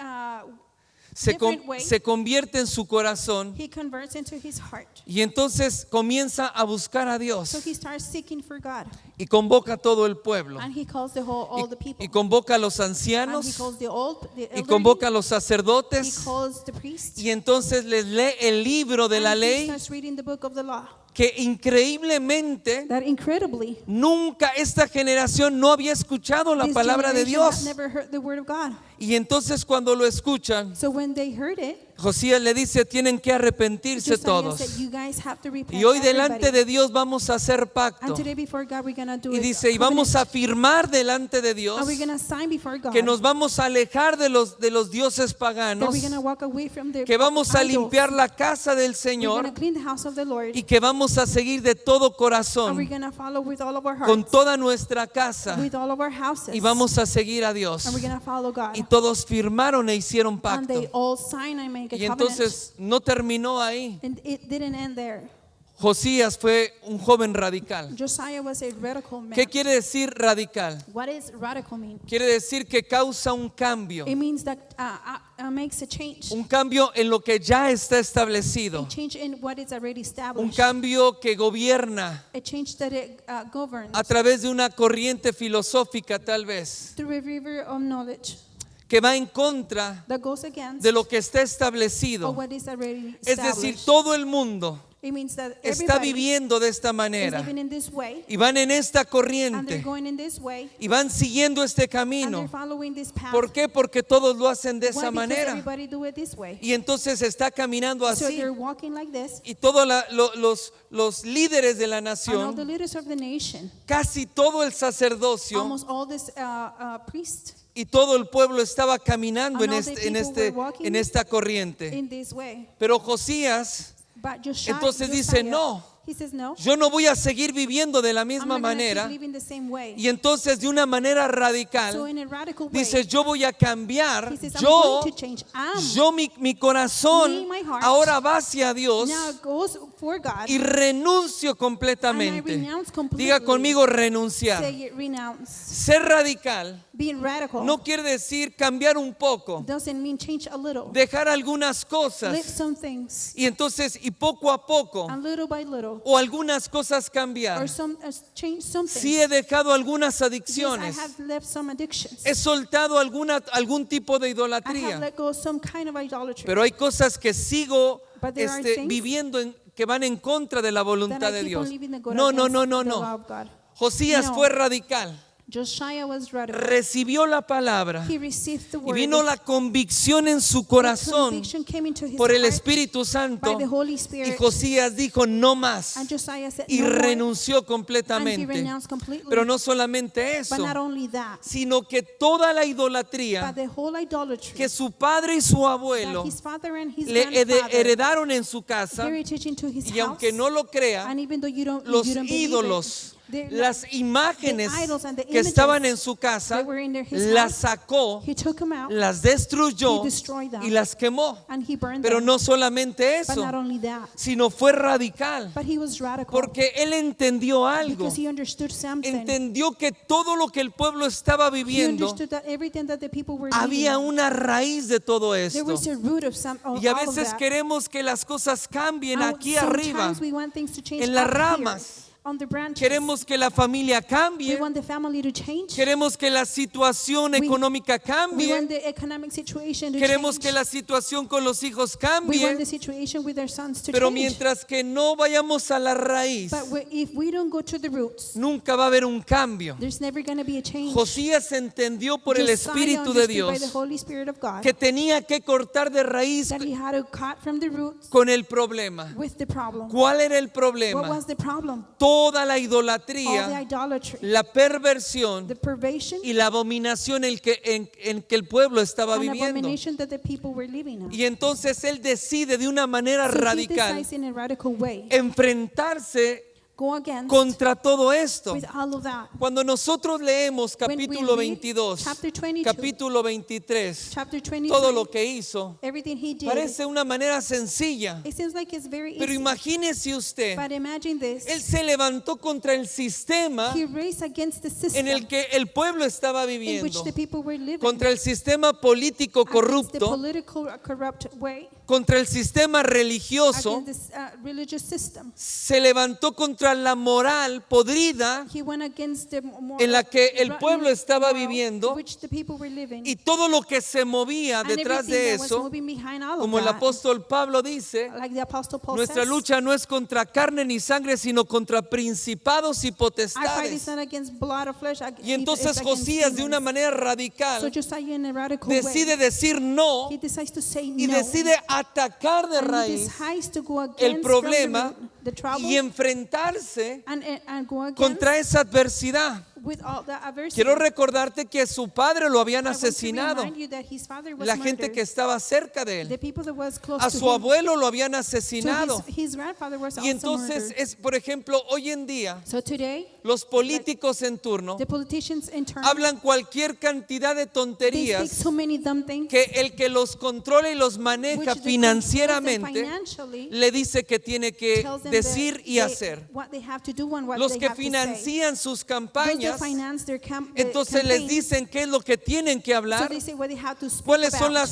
Speaker 2: different way,
Speaker 1: se convierte en su corazón
Speaker 2: he converts into his heart.
Speaker 1: y entonces comienza a buscar a
Speaker 2: So
Speaker 1: Dios
Speaker 2: he starts seeking for God.
Speaker 1: y convoca a todo el pueblo
Speaker 2: And he calls all the people.
Speaker 1: y convoca a los
Speaker 2: And he
Speaker 1: ancianos
Speaker 2: calls the
Speaker 1: y
Speaker 2: elderly.
Speaker 1: convoca a los
Speaker 2: He
Speaker 1: sacerdotes
Speaker 2: calls the priest.
Speaker 1: y entonces les lee el libro de la
Speaker 2: And he
Speaker 1: ley
Speaker 2: starts reading the book of the law.
Speaker 1: que increíblemente
Speaker 2: That incredibly,
Speaker 1: nunca esta generación no había escuchado la
Speaker 2: this
Speaker 1: palabra de
Speaker 2: generation had
Speaker 1: Dios.
Speaker 2: never heard the word of God.
Speaker 1: Y entonces cuando lo escuchan,
Speaker 2: So when they heard it,
Speaker 1: Josías le dice, tienen que arrepentirse
Speaker 2: Josiah
Speaker 1: todos.
Speaker 2: said, you guys have to repent,
Speaker 1: Y hoy delante
Speaker 2: everybody.
Speaker 1: de Dios vamos a hacer
Speaker 2: And
Speaker 1: pacto.
Speaker 2: today before God we're going to do
Speaker 1: Y
Speaker 2: it.
Speaker 1: dice, y vamos a firmar delante de Dios
Speaker 2: And we're going to sign before God.
Speaker 1: que nos vamos a alejar de los dioses
Speaker 2: That
Speaker 1: paganos,
Speaker 2: we're going to walk away from the
Speaker 1: que vamos a
Speaker 2: idols.
Speaker 1: limpiar la casa del
Speaker 2: We're
Speaker 1: Señor
Speaker 2: going to clean the house of the Lord.
Speaker 1: y que vamos a seguir de todo
Speaker 2: And we're
Speaker 1: corazón,
Speaker 2: going to follow with all of our hearts.
Speaker 1: con toda nuestra casa,
Speaker 2: With all of our houses.
Speaker 1: y vamos a seguir a Dios.
Speaker 2: And we're going to follow God.
Speaker 1: Y todos firmaron e hicieron
Speaker 2: And they
Speaker 1: pacto.
Speaker 2: all sign and make a
Speaker 1: Y
Speaker 2: covenant.
Speaker 1: entonces no terminó ahí.
Speaker 2: And it didn't end there.
Speaker 1: Josías fue un joven radical.
Speaker 2: Josiah was a radical man.
Speaker 1: ¿Qué quiere decir radical?
Speaker 2: What does radical mean?
Speaker 1: Quiere decir que causa un cambio.
Speaker 2: It means that makes a change.
Speaker 1: Un cambio en lo que ya está establecido.
Speaker 2: A change in what is already
Speaker 1: Un
Speaker 2: established.
Speaker 1: cambio que gobierna
Speaker 2: A change that it governs
Speaker 1: a través de una corriente filosófica tal vez,
Speaker 2: through a river of knowledge
Speaker 1: que va en contra
Speaker 2: that goes against
Speaker 1: de lo que está
Speaker 2: or
Speaker 1: establecido.
Speaker 2: what is already
Speaker 1: Es decir,
Speaker 2: established.
Speaker 1: todo el mundo
Speaker 2: It means that
Speaker 1: está
Speaker 2: everybody
Speaker 1: viviendo de esta
Speaker 2: is
Speaker 1: manera
Speaker 2: living in this way,
Speaker 1: y van en esta
Speaker 2: and they're
Speaker 1: corriente
Speaker 2: going in this way,
Speaker 1: y van siguiendo este
Speaker 2: and they're
Speaker 1: camino.
Speaker 2: following this path.
Speaker 1: ¿Por qué? Porque todos lo hacen de
Speaker 2: Why?
Speaker 1: esa
Speaker 2: Because
Speaker 1: manera.
Speaker 2: everybody do it this way.
Speaker 1: Y entonces está caminando
Speaker 2: So
Speaker 1: así.
Speaker 2: they're walking like this,
Speaker 1: Y todos los líderes de la
Speaker 2: and all
Speaker 1: nación,
Speaker 2: the leaders of the nation,
Speaker 1: casi todo el sacerdocio
Speaker 2: almost all this priests
Speaker 1: y todo el pueblo estaba caminando
Speaker 2: And
Speaker 1: en,
Speaker 2: all the people were walking
Speaker 1: en esta corriente.
Speaker 2: in this way.
Speaker 1: Pero Josías
Speaker 2: But Josiah,
Speaker 1: entonces dice, no,
Speaker 2: he says no.
Speaker 1: yo no voy a seguir viviendo de la
Speaker 2: I'm
Speaker 1: misma
Speaker 2: not gonna
Speaker 1: manera.
Speaker 2: keep living the same way.
Speaker 1: Y entonces de una manera
Speaker 2: So
Speaker 1: radical
Speaker 2: in a radical way,
Speaker 1: dice, yo voy a cambiar,
Speaker 2: he says, I'm
Speaker 1: yo,
Speaker 2: going to change.
Speaker 1: mi corazón
Speaker 2: Me, my heart,
Speaker 1: ahora va hacia Dios
Speaker 2: now goes for God,
Speaker 1: y renuncio
Speaker 2: and I
Speaker 1: completamente.
Speaker 2: renounce completely.
Speaker 1: Diga conmigo renunciar.
Speaker 2: Say it, renounce.
Speaker 1: Ser radical
Speaker 2: Being radical
Speaker 1: no quiere decir cambiar un poco,
Speaker 2: doesn't mean change a little.
Speaker 1: dejar algunas
Speaker 2: Live
Speaker 1: cosas
Speaker 2: some things,
Speaker 1: y entonces y poco a poco
Speaker 2: and little by little,
Speaker 1: o algunas cosas
Speaker 2: or
Speaker 1: cambiar.
Speaker 2: change something.
Speaker 1: Sí he dejado algunas
Speaker 2: Yes, I
Speaker 1: adicciones,
Speaker 2: have left some addictions.
Speaker 1: he soltado algún tipo de
Speaker 2: I have
Speaker 1: idolatría,
Speaker 2: let go of some kind of idolatry.
Speaker 1: pero hay cosas que sigo
Speaker 2: But there are things
Speaker 1: viviendo que van en contra de la
Speaker 2: that
Speaker 1: voluntad
Speaker 2: I
Speaker 1: de
Speaker 2: keep
Speaker 1: Dios.
Speaker 2: on living the good
Speaker 1: No, no,
Speaker 2: against
Speaker 1: no, no,
Speaker 2: the law
Speaker 1: no.
Speaker 2: of God.
Speaker 1: Josías
Speaker 2: No.
Speaker 1: fue radical,
Speaker 2: Josiah was radical.
Speaker 1: recibió la palabra
Speaker 2: He received the
Speaker 1: y
Speaker 2: word.
Speaker 1: vino la convicción en su
Speaker 2: The
Speaker 1: corazón
Speaker 2: conviction came into his
Speaker 1: por el
Speaker 2: heart
Speaker 1: Espíritu Santo.
Speaker 2: by the Holy
Speaker 1: Y
Speaker 2: Spirit.
Speaker 1: Josías dijo no más
Speaker 2: And Josiah said
Speaker 1: y
Speaker 2: no more,
Speaker 1: renunció
Speaker 2: and he
Speaker 1: completamente.
Speaker 2: renounced completely.
Speaker 1: Pero no solamente
Speaker 2: But
Speaker 1: eso,
Speaker 2: not only that,
Speaker 1: sino que toda la
Speaker 2: but
Speaker 1: idolatría
Speaker 2: the whole idolatry
Speaker 1: que su padre y su
Speaker 2: that
Speaker 1: abuelo
Speaker 2: his father and his
Speaker 1: le
Speaker 2: grandfather
Speaker 1: heredaron en su casa,
Speaker 2: heritage into his
Speaker 1: y
Speaker 2: house.
Speaker 1: aunque no lo crea,
Speaker 2: And even though you don't
Speaker 1: los
Speaker 2: believe
Speaker 1: ídolos,
Speaker 2: it,
Speaker 1: las imágenes
Speaker 2: the idols and the
Speaker 1: que estaban
Speaker 2: images
Speaker 1: en su casa,
Speaker 2: that were in his
Speaker 1: las
Speaker 2: house,
Speaker 1: sacó,
Speaker 2: he took them out
Speaker 1: las destruyó
Speaker 2: He destroyed them.
Speaker 1: y las quemó.
Speaker 2: and he burned
Speaker 1: Pero
Speaker 2: them.
Speaker 1: no solamente
Speaker 2: But not
Speaker 1: eso,
Speaker 2: only that,
Speaker 1: sino fue radical,
Speaker 2: but he was radical
Speaker 1: porque él entendió algo.
Speaker 2: because he understood something.
Speaker 1: Entendió que todo lo que el pueblo estaba
Speaker 2: He
Speaker 1: viviendo,
Speaker 2: understood that everything that the people were
Speaker 1: había
Speaker 2: living,
Speaker 1: una raíz de todo
Speaker 2: there
Speaker 1: esto.
Speaker 2: was a root of some of
Speaker 1: Y a
Speaker 2: all of
Speaker 1: veces
Speaker 2: that.
Speaker 1: queremos que las cosas cambien
Speaker 2: And
Speaker 1: aquí arriba.
Speaker 2: sometimes we want things to change
Speaker 1: en las
Speaker 2: up here,
Speaker 1: ramas.
Speaker 2: on the branches.
Speaker 1: Queremos que la familia
Speaker 2: We
Speaker 1: cambie.
Speaker 2: want the family to change.
Speaker 1: Queremos que la situación económica
Speaker 2: We
Speaker 1: cambie.
Speaker 2: want the economic situation to
Speaker 1: Queremos
Speaker 2: change.
Speaker 1: que la situación con los hijos
Speaker 2: We want the
Speaker 1: cambie.
Speaker 2: situation with our sons to
Speaker 1: Pero
Speaker 2: change.
Speaker 1: mientras que no vayamos a la raíz,
Speaker 2: But if we don't go to the roots,
Speaker 1: nunca va a haber un cambio.
Speaker 2: there's never going to be a change.
Speaker 1: Josías entendió por el
Speaker 2: Josiah
Speaker 1: Espíritu de
Speaker 2: understood by the
Speaker 1: Dios
Speaker 2: Holy Spirit of God
Speaker 1: que tenía que cortar de raíz
Speaker 2: that he had to cut from the roots
Speaker 1: con el problema.
Speaker 2: with the problem.
Speaker 1: ¿Cuál era el
Speaker 2: What
Speaker 1: problema?
Speaker 2: was the problem?
Speaker 1: Toda la
Speaker 2: All the
Speaker 1: idolatría,
Speaker 2: idolatry,
Speaker 1: la perversión
Speaker 2: the perversion,
Speaker 1: y la abominación en que el pueblo estaba
Speaker 2: and
Speaker 1: viviendo.
Speaker 2: abomination that the people were living in.
Speaker 1: Y entonces él decide de una manera
Speaker 2: So he
Speaker 1: radical
Speaker 2: decides in a radical way
Speaker 1: enfrentarse
Speaker 2: go against
Speaker 1: contra todo esto.
Speaker 2: with all of that.
Speaker 1: Cuando nosotros leemos
Speaker 2: When we
Speaker 1: capítulo
Speaker 2: read
Speaker 1: 22,
Speaker 2: chapter 22,
Speaker 1: capítulo 23,
Speaker 2: chapter 23,
Speaker 1: todo lo que hizo,
Speaker 2: everything he did,
Speaker 1: parece una manera sencilla.
Speaker 2: it seems like it's very
Speaker 1: Pero
Speaker 2: easy.
Speaker 1: imagínese usted,
Speaker 2: But imagine this.
Speaker 1: él se levantó contra el sistema
Speaker 2: He raced against the system
Speaker 1: en el que el pueblo estaba
Speaker 2: in which
Speaker 1: viviendo,
Speaker 2: the people were living,
Speaker 1: contra el sistema político
Speaker 2: against the
Speaker 1: corrupto,
Speaker 2: political corrupt way,
Speaker 1: contra el sistema religioso.
Speaker 2: against this religious system.
Speaker 1: Se levantó contra la moral podrida
Speaker 2: He went against the
Speaker 1: en la que el
Speaker 2: rotten
Speaker 1: pueblo estaba
Speaker 2: moral
Speaker 1: viviendo,
Speaker 2: in which the people were living,
Speaker 1: y todo lo que se movía
Speaker 2: and
Speaker 1: detrás
Speaker 2: everything
Speaker 1: de
Speaker 2: that was
Speaker 1: eso,
Speaker 2: moving behind all of
Speaker 1: como el
Speaker 2: that.
Speaker 1: apóstol Pablo dice,
Speaker 2: Like the Apostle Paul
Speaker 1: nuestra
Speaker 2: says,
Speaker 1: lucha no es contra carne ni sangre, sino contra principados y
Speaker 2: I fight
Speaker 1: potestades.
Speaker 2: is not against blood or flesh.
Speaker 1: Y entonces Josías, de una manera
Speaker 2: So
Speaker 1: radical,
Speaker 2: Josiah, in a radical
Speaker 1: decide
Speaker 2: way,
Speaker 1: decir no
Speaker 2: he decides to say
Speaker 1: y
Speaker 2: no.
Speaker 1: decide atacar de
Speaker 2: And he
Speaker 1: raíz
Speaker 2: decides to go against
Speaker 1: el problema
Speaker 2: from the trouble
Speaker 1: y enfrentarse
Speaker 2: and go against
Speaker 1: contra esa adversidad.
Speaker 2: with all the adversity.
Speaker 1: Quiero recordarte que su padre lo habían
Speaker 2: I want to
Speaker 1: asesinado,
Speaker 2: remind you that his father was
Speaker 1: la gente
Speaker 2: murdered.
Speaker 1: que estaba cerca de
Speaker 2: The
Speaker 1: él.
Speaker 2: people that was close
Speaker 1: A
Speaker 2: to
Speaker 1: su
Speaker 2: him.
Speaker 1: abuelo lo habían
Speaker 2: So
Speaker 1: asesinado.
Speaker 2: his grandfather was
Speaker 1: Y
Speaker 2: also
Speaker 1: entonces
Speaker 2: murdered.
Speaker 1: es, por ejemplo, hoy en día,
Speaker 2: So today,
Speaker 1: los políticos en turno
Speaker 2: the politicians in turn,
Speaker 1: hablan cualquier cantidad de
Speaker 2: they speak
Speaker 1: tonterías
Speaker 2: so many dumb things,
Speaker 1: que el que los controla y los
Speaker 2: which
Speaker 1: maneja
Speaker 2: the
Speaker 1: financieramente
Speaker 2: financially
Speaker 1: le dice que tiene que
Speaker 2: tells them
Speaker 1: decir
Speaker 2: that
Speaker 1: y
Speaker 2: they-
Speaker 1: hacer.
Speaker 2: what they have to do and what
Speaker 1: Los
Speaker 2: they
Speaker 1: que
Speaker 2: have to say.
Speaker 1: financian sus
Speaker 2: Those that
Speaker 1: campañas,
Speaker 2: finance their the
Speaker 1: entonces les
Speaker 2: campaign,
Speaker 1: dicen qué es lo que tienen que
Speaker 2: so
Speaker 1: hablar,
Speaker 2: they say what they have to speak
Speaker 1: cuáles son
Speaker 2: about.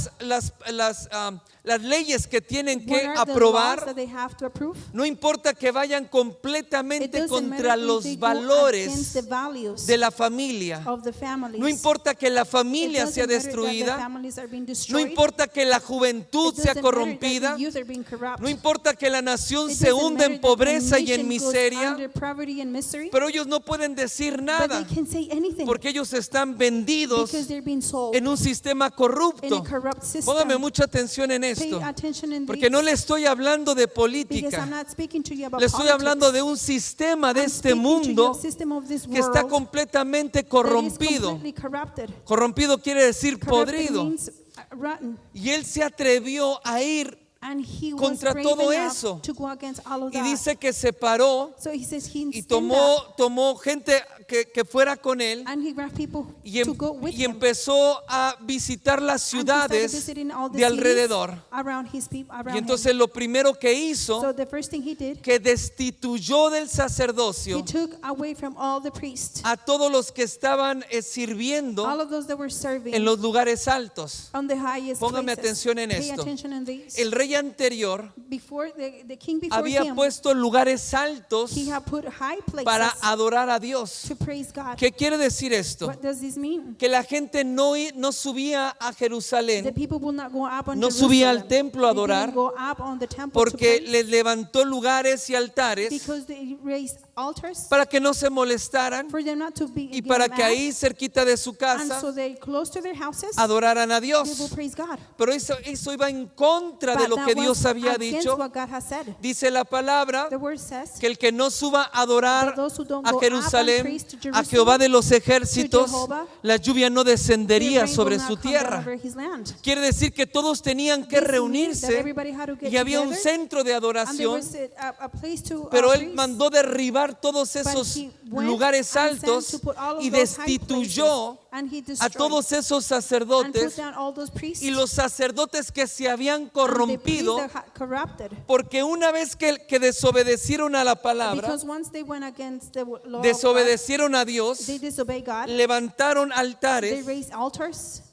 Speaker 1: las leyes que tienen
Speaker 2: What
Speaker 1: que
Speaker 2: are the laws
Speaker 1: aprobar.
Speaker 2: that they have to approve?
Speaker 1: No importa que vayan
Speaker 2: It
Speaker 1: completamente
Speaker 2: doesn't
Speaker 1: contra
Speaker 2: matter if
Speaker 1: los
Speaker 2: they go against
Speaker 1: valores
Speaker 2: the values
Speaker 1: de la familia.
Speaker 2: of the families.
Speaker 1: No importa que la
Speaker 2: It
Speaker 1: familia
Speaker 2: doesn't
Speaker 1: sea
Speaker 2: matter that the
Speaker 1: destruida.
Speaker 2: families are being
Speaker 1: No
Speaker 2: destroyed.
Speaker 1: importa que la juventud
Speaker 2: It
Speaker 1: sea
Speaker 2: doesn't matter that
Speaker 1: corrompida.
Speaker 2: the youth are being corrupt.
Speaker 1: No importa que la nación
Speaker 2: It
Speaker 1: se
Speaker 2: doesn't
Speaker 1: hunda en
Speaker 2: matter that the
Speaker 1: pobreza y en
Speaker 2: nation goes
Speaker 1: miseria.
Speaker 2: under poverty and misery,
Speaker 1: Pero ellos no pueden decir
Speaker 2: but
Speaker 1: nada
Speaker 2: they can say anything
Speaker 1: porque ellos están vendidos
Speaker 2: because they're being sold
Speaker 1: en un sistema
Speaker 2: in
Speaker 1: corrupto.
Speaker 2: a corrupt system.
Speaker 1: Póngame mucha atención en
Speaker 2: Pay
Speaker 1: esto,
Speaker 2: attention in
Speaker 1: porque no
Speaker 2: this,
Speaker 1: le estoy hablando de
Speaker 2: because I'm
Speaker 1: política,
Speaker 2: not speaking to you about
Speaker 1: le estoy
Speaker 2: politics.
Speaker 1: hablando de un sistema de
Speaker 2: I'm
Speaker 1: este
Speaker 2: speaking to you
Speaker 1: mundo
Speaker 2: of system of this
Speaker 1: que está
Speaker 2: world
Speaker 1: completamente
Speaker 2: that is
Speaker 1: corrompido.
Speaker 2: completely corrupted.
Speaker 1: Corrompido quiere decir
Speaker 2: Corrupted
Speaker 1: podrido.
Speaker 2: means rotten.
Speaker 1: Y él se atrevió a ir
Speaker 2: And he was
Speaker 1: contra
Speaker 2: brave
Speaker 1: todo
Speaker 2: enough
Speaker 1: eso.
Speaker 2: to go against all of
Speaker 1: y
Speaker 2: that.
Speaker 1: dice que se paró
Speaker 2: So he says he
Speaker 1: y
Speaker 2: stand up
Speaker 1: tomó gente que fuera con él
Speaker 2: and he grabbed people
Speaker 1: y,
Speaker 2: to go with
Speaker 1: y
Speaker 2: him.
Speaker 1: empezó a visitar las
Speaker 2: And he started
Speaker 1: ciudades
Speaker 2: visiting all the
Speaker 1: de
Speaker 2: cities
Speaker 1: alrededor.
Speaker 2: around his people, around
Speaker 1: Y entonces lo primero que
Speaker 2: him.
Speaker 1: hizo,
Speaker 2: So the first thing he did,
Speaker 1: que destituyó del
Speaker 2: he
Speaker 1: sacerdocio
Speaker 2: took away from all the priests,
Speaker 1: a todos los que estaban sirviendo
Speaker 2: all of those that were serving
Speaker 1: en los lugares altos.
Speaker 2: on the highest
Speaker 1: Póngame
Speaker 2: places.
Speaker 1: atención en
Speaker 2: Pay
Speaker 1: esto.
Speaker 2: attention in these.
Speaker 1: El rey anterior
Speaker 2: Before the king before
Speaker 1: había
Speaker 2: him,
Speaker 1: puesto lugares altos
Speaker 2: he had put high places
Speaker 1: para adorar a Dios.
Speaker 2: to praise God.
Speaker 1: ¿Qué quiere decir esto?
Speaker 2: What does this mean?
Speaker 1: Que la gente no subía a
Speaker 2: The
Speaker 1: Jerusalén
Speaker 2: people will not go up on
Speaker 1: No subía al
Speaker 2: Jerusalem.
Speaker 1: templo a
Speaker 2: They didn't
Speaker 1: adorar,
Speaker 2: go up on the temple to
Speaker 1: porque
Speaker 2: praise,
Speaker 1: les levantó lugares y altares
Speaker 2: because they raised altars
Speaker 1: para que no se molestaran
Speaker 2: for them not to be
Speaker 1: y
Speaker 2: get
Speaker 1: para
Speaker 2: mad.
Speaker 1: que ahí cerquita de su
Speaker 2: And
Speaker 1: casa
Speaker 2: so they close to their houses,
Speaker 1: adoraran a
Speaker 2: they will
Speaker 1: Dios.
Speaker 2: praise God.
Speaker 1: Pero eso iba en contra de
Speaker 2: But
Speaker 1: lo
Speaker 2: that
Speaker 1: que
Speaker 2: was
Speaker 1: Dios había
Speaker 2: against
Speaker 1: dicho.
Speaker 2: what God has said.
Speaker 1: Dice la palabra
Speaker 2: The word says
Speaker 1: que el que no suba a adorar
Speaker 2: that those who don't
Speaker 1: a
Speaker 2: go up and
Speaker 1: Jerusalén,
Speaker 2: praise to
Speaker 1: a
Speaker 2: Jerusalem,
Speaker 1: Jehová de los ejércitos,
Speaker 2: to Jehovah,
Speaker 1: la lluvia no
Speaker 2: their
Speaker 1: descendería
Speaker 2: rain
Speaker 1: sobre
Speaker 2: will
Speaker 1: su
Speaker 2: not come down
Speaker 1: tierra.
Speaker 2: over his land.
Speaker 1: Quiere decir que todos tenían que
Speaker 2: This means that
Speaker 1: reunirse
Speaker 2: everybody had to get
Speaker 1: y había un
Speaker 2: together,
Speaker 1: centro de
Speaker 2: and there
Speaker 1: adoración,
Speaker 2: was a place to
Speaker 1: pero él
Speaker 2: praise.
Speaker 1: mandó derribar todos esos
Speaker 2: he went
Speaker 1: lugares
Speaker 2: and sent
Speaker 1: altos
Speaker 2: to put all of
Speaker 1: y
Speaker 2: those high
Speaker 1: destituyó
Speaker 2: places, and he
Speaker 1: a
Speaker 2: destroyed
Speaker 1: todos esos
Speaker 2: and put
Speaker 1: sacerdotes
Speaker 2: down all those priests,
Speaker 1: y los sacerdotes que se habían
Speaker 2: and the priests
Speaker 1: corrompido,
Speaker 2: that had corrupted.
Speaker 1: porque una vez que desobedecieron a la palabra,
Speaker 2: Because once they went against the law of God,
Speaker 1: desobedecieron a Dios,
Speaker 2: they disobeyed God.
Speaker 1: levantaron
Speaker 2: They
Speaker 1: altares,
Speaker 2: raised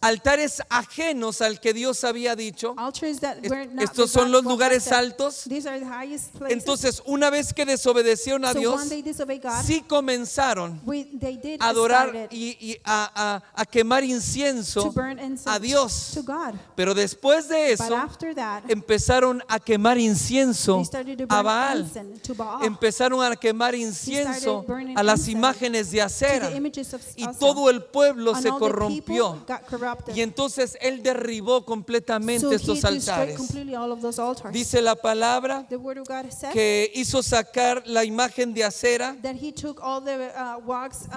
Speaker 1: altares ajenos al que Dios había dicho.
Speaker 2: altars that were not
Speaker 1: Estos son los
Speaker 2: what God
Speaker 1: lugares
Speaker 2: said.
Speaker 1: altos.
Speaker 2: These are the highest places.
Speaker 1: Entonces, una vez que desobedecieron a
Speaker 2: So
Speaker 1: Dios,
Speaker 2: when they disobeyed God,
Speaker 1: sí comenzaron
Speaker 2: they did
Speaker 1: a adorar
Speaker 2: started
Speaker 1: y a quemar
Speaker 2: to
Speaker 1: incienso
Speaker 2: burn incense
Speaker 1: a Dios.
Speaker 2: to God.
Speaker 1: Pero después de
Speaker 2: But
Speaker 1: eso,
Speaker 2: after that,
Speaker 1: empezaron a quemar incienso
Speaker 2: they started to
Speaker 1: a
Speaker 2: burn
Speaker 1: Baal.
Speaker 2: incense to Baal,
Speaker 1: Empezaron a quemar incienso
Speaker 2: burning
Speaker 1: a las
Speaker 2: incense
Speaker 1: imágenes de
Speaker 2: to
Speaker 1: acera.
Speaker 2: the images of
Speaker 1: Y
Speaker 2: Asera.
Speaker 1: todo el pueblo
Speaker 2: And
Speaker 1: se
Speaker 2: all the people
Speaker 1: corrompió.
Speaker 2: got corrupted. dropped
Speaker 1: Y
Speaker 2: them.
Speaker 1: entonces él derribó completamente
Speaker 2: So he
Speaker 1: estos
Speaker 2: destroyed
Speaker 1: altares.
Speaker 2: completely all of those altars.
Speaker 1: Dice la palabra
Speaker 2: The word of God says
Speaker 1: que hizo sacar la imagen de acera
Speaker 2: that he took all the wax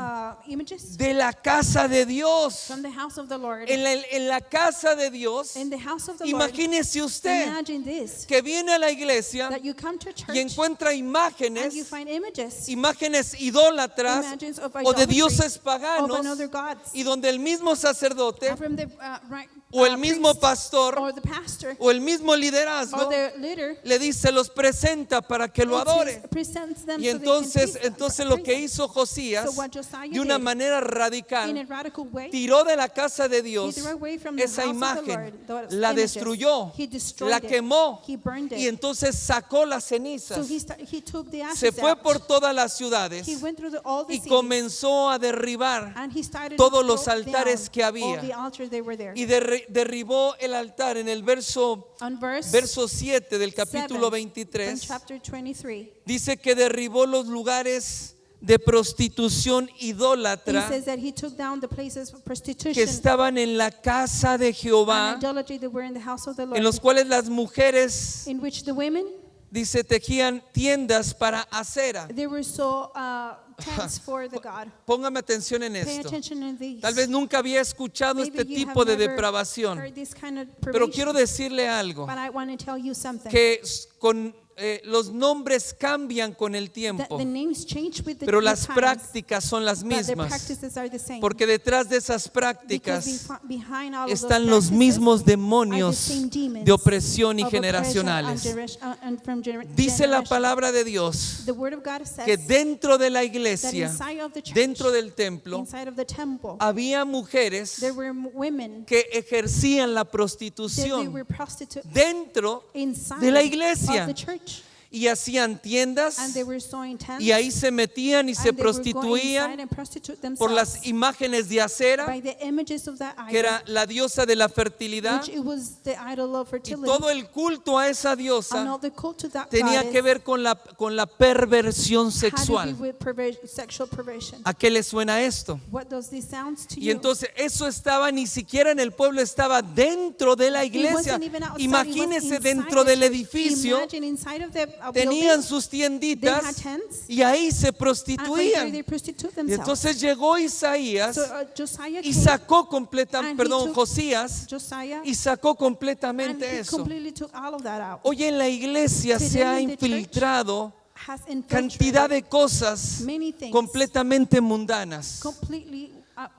Speaker 2: images
Speaker 1: de la casa de Dios.
Speaker 2: from the house of the Lord.
Speaker 1: En la casa de Dios,
Speaker 2: In the house of the Lord,
Speaker 1: imagínese usted
Speaker 2: imagine this,
Speaker 1: que viene a la iglesia
Speaker 2: that you come to church
Speaker 1: y encuentra
Speaker 2: and you
Speaker 1: imágenes,
Speaker 2: find images,
Speaker 1: imágenes idólatras
Speaker 2: images of
Speaker 1: o de
Speaker 2: idolatry,
Speaker 1: dioses
Speaker 2: of
Speaker 1: paganos,
Speaker 2: another gods,
Speaker 1: y donde el mismo sacerdote
Speaker 2: and from the
Speaker 1: o el mismo
Speaker 2: priest,
Speaker 1: pastor
Speaker 2: or the pastor,
Speaker 1: o el mismo
Speaker 2: or
Speaker 1: liderazgo
Speaker 2: the leader,
Speaker 1: le dice, los presenta para que lo adore.
Speaker 2: presents them
Speaker 1: Y
Speaker 2: so they can
Speaker 1: entonces lo que
Speaker 2: praise
Speaker 1: hizo Josías,
Speaker 2: So what Josiah
Speaker 1: de una
Speaker 2: did,
Speaker 1: manera
Speaker 2: in a
Speaker 1: radical,
Speaker 2: radical way,
Speaker 1: tiró de la casa de
Speaker 2: he
Speaker 1: Dios
Speaker 2: threw away from the
Speaker 1: esa
Speaker 2: house of the
Speaker 1: imagen,
Speaker 2: Lord those
Speaker 1: la
Speaker 2: images.
Speaker 1: destruyó,
Speaker 2: He destroyed
Speaker 1: la
Speaker 2: it.
Speaker 1: quemó
Speaker 2: He burned
Speaker 1: y
Speaker 2: it.
Speaker 1: entonces sacó las
Speaker 2: So
Speaker 1: cenizas.
Speaker 2: he took the ashes
Speaker 1: Se fue
Speaker 2: out.
Speaker 1: por todas las ciudades
Speaker 2: He went through all the
Speaker 1: y
Speaker 2: cities,
Speaker 1: comenzó a derribar
Speaker 2: and he started
Speaker 1: todos
Speaker 2: to
Speaker 1: los
Speaker 2: throw
Speaker 1: altares
Speaker 2: down
Speaker 1: que
Speaker 2: all
Speaker 1: había.
Speaker 2: the altars they were there.
Speaker 1: y derribó el altar. En el verso
Speaker 2: On
Speaker 1: verso 7 del capítulo
Speaker 2: 7, from
Speaker 1: 23
Speaker 2: chapter 23,
Speaker 1: dice que derribó los lugares de prostitución
Speaker 2: he
Speaker 1: idólatra
Speaker 2: says that he took down the places of
Speaker 1: que
Speaker 2: prostitution
Speaker 1: estaban en la casa de
Speaker 2: and
Speaker 1: Jehová,
Speaker 2: idolatry that were in the house of the
Speaker 1: en
Speaker 2: Lord,
Speaker 1: los cuales las mujeres,
Speaker 2: in which the women,
Speaker 1: dice, tejían tiendas para acera.
Speaker 2: they were so tents for the God.
Speaker 1: Póngame atención en
Speaker 2: Pay
Speaker 1: esto.
Speaker 2: attention in these.
Speaker 1: Tal vez nunca había escuchado
Speaker 2: Maybe
Speaker 1: este
Speaker 2: you
Speaker 1: tipo
Speaker 2: have
Speaker 1: de
Speaker 2: never
Speaker 1: depravación,
Speaker 2: heard this kind of
Speaker 1: pero quiero
Speaker 2: privation,
Speaker 1: decirle algo,
Speaker 2: but I want to tell you something.
Speaker 1: que con los nombres cambian con el
Speaker 2: That
Speaker 1: tiempo,
Speaker 2: the names change with the
Speaker 1: pero
Speaker 2: the
Speaker 1: las
Speaker 2: times,
Speaker 1: prácticas son las
Speaker 2: but the
Speaker 1: mismas,
Speaker 2: practices are the same.
Speaker 1: porque detrás de esas
Speaker 2: Because
Speaker 1: prácticas
Speaker 2: behind all of those
Speaker 1: están los
Speaker 2: practices
Speaker 1: mismos
Speaker 2: are the
Speaker 1: demonios
Speaker 2: same demons
Speaker 1: de opresión y
Speaker 2: of oppression
Speaker 1: generacionales.
Speaker 2: and from
Speaker 1: Dice la
Speaker 2: generation.
Speaker 1: palabra de Dios
Speaker 2: The word of God says
Speaker 1: que dentro de la
Speaker 2: that
Speaker 1: iglesia,
Speaker 2: inside of the church,
Speaker 1: dentro del templo,
Speaker 2: inside of the temple,
Speaker 1: había mujeres
Speaker 2: there were women
Speaker 1: que ejercían la
Speaker 2: that they
Speaker 1: prostitución
Speaker 2: were prostitutes
Speaker 1: dentro
Speaker 2: inside
Speaker 1: de la
Speaker 2: of
Speaker 1: iglesia
Speaker 2: the church,
Speaker 1: y hacían tiendas
Speaker 2: and they were sewing tents,
Speaker 1: y ahí se metían y se
Speaker 2: and they were going inside
Speaker 1: prostituían
Speaker 2: and prostitute
Speaker 1: por las
Speaker 2: themselves
Speaker 1: imágenes de acera,
Speaker 2: by the images of that
Speaker 1: que
Speaker 2: idol,
Speaker 1: era la diosa de la fertilidad,
Speaker 2: which it was the idol of
Speaker 1: y
Speaker 2: fertility,
Speaker 1: todo el culto a esa
Speaker 2: and
Speaker 1: diosa
Speaker 2: all the cult to that
Speaker 1: tenía
Speaker 2: goddess
Speaker 1: que ver con la perversión
Speaker 2: had to be
Speaker 1: sexual.
Speaker 2: with sexual perversion.
Speaker 1: ¿A qué le suena esto?
Speaker 2: What does this sound to
Speaker 1: Y
Speaker 2: you?
Speaker 1: entonces eso estaba ni siquiera en el pueblo, estaba dentro de la
Speaker 2: It
Speaker 1: iglesia.
Speaker 2: wasn't even outside, it was
Speaker 1: Imagínese
Speaker 2: inside
Speaker 1: dentro
Speaker 2: the
Speaker 1: del
Speaker 2: church.
Speaker 1: edificio,
Speaker 2: Imagine inside of the
Speaker 1: tenían
Speaker 2: building,
Speaker 1: sus
Speaker 2: they had
Speaker 1: tienditas
Speaker 2: tents,
Speaker 1: y ahí se
Speaker 2: and right there
Speaker 1: prostituían.
Speaker 2: they prostitute
Speaker 1: Y
Speaker 2: themselves.
Speaker 1: entonces llegó Isaías
Speaker 2: So Josiah
Speaker 1: y
Speaker 2: came,
Speaker 1: sacó
Speaker 2: and he took
Speaker 1: Josías
Speaker 2: Josiah,
Speaker 1: y sacó
Speaker 2: and
Speaker 1: completamente
Speaker 2: he
Speaker 1: eso.
Speaker 2: completely took all of that out.
Speaker 1: Hoy en la iglesia se
Speaker 2: Today
Speaker 1: ha
Speaker 2: in the church
Speaker 1: infiltrado
Speaker 2: Has
Speaker 1: cantidad
Speaker 2: infiltrated
Speaker 1: de cosas
Speaker 2: many things
Speaker 1: completamente mundanas,
Speaker 2: completely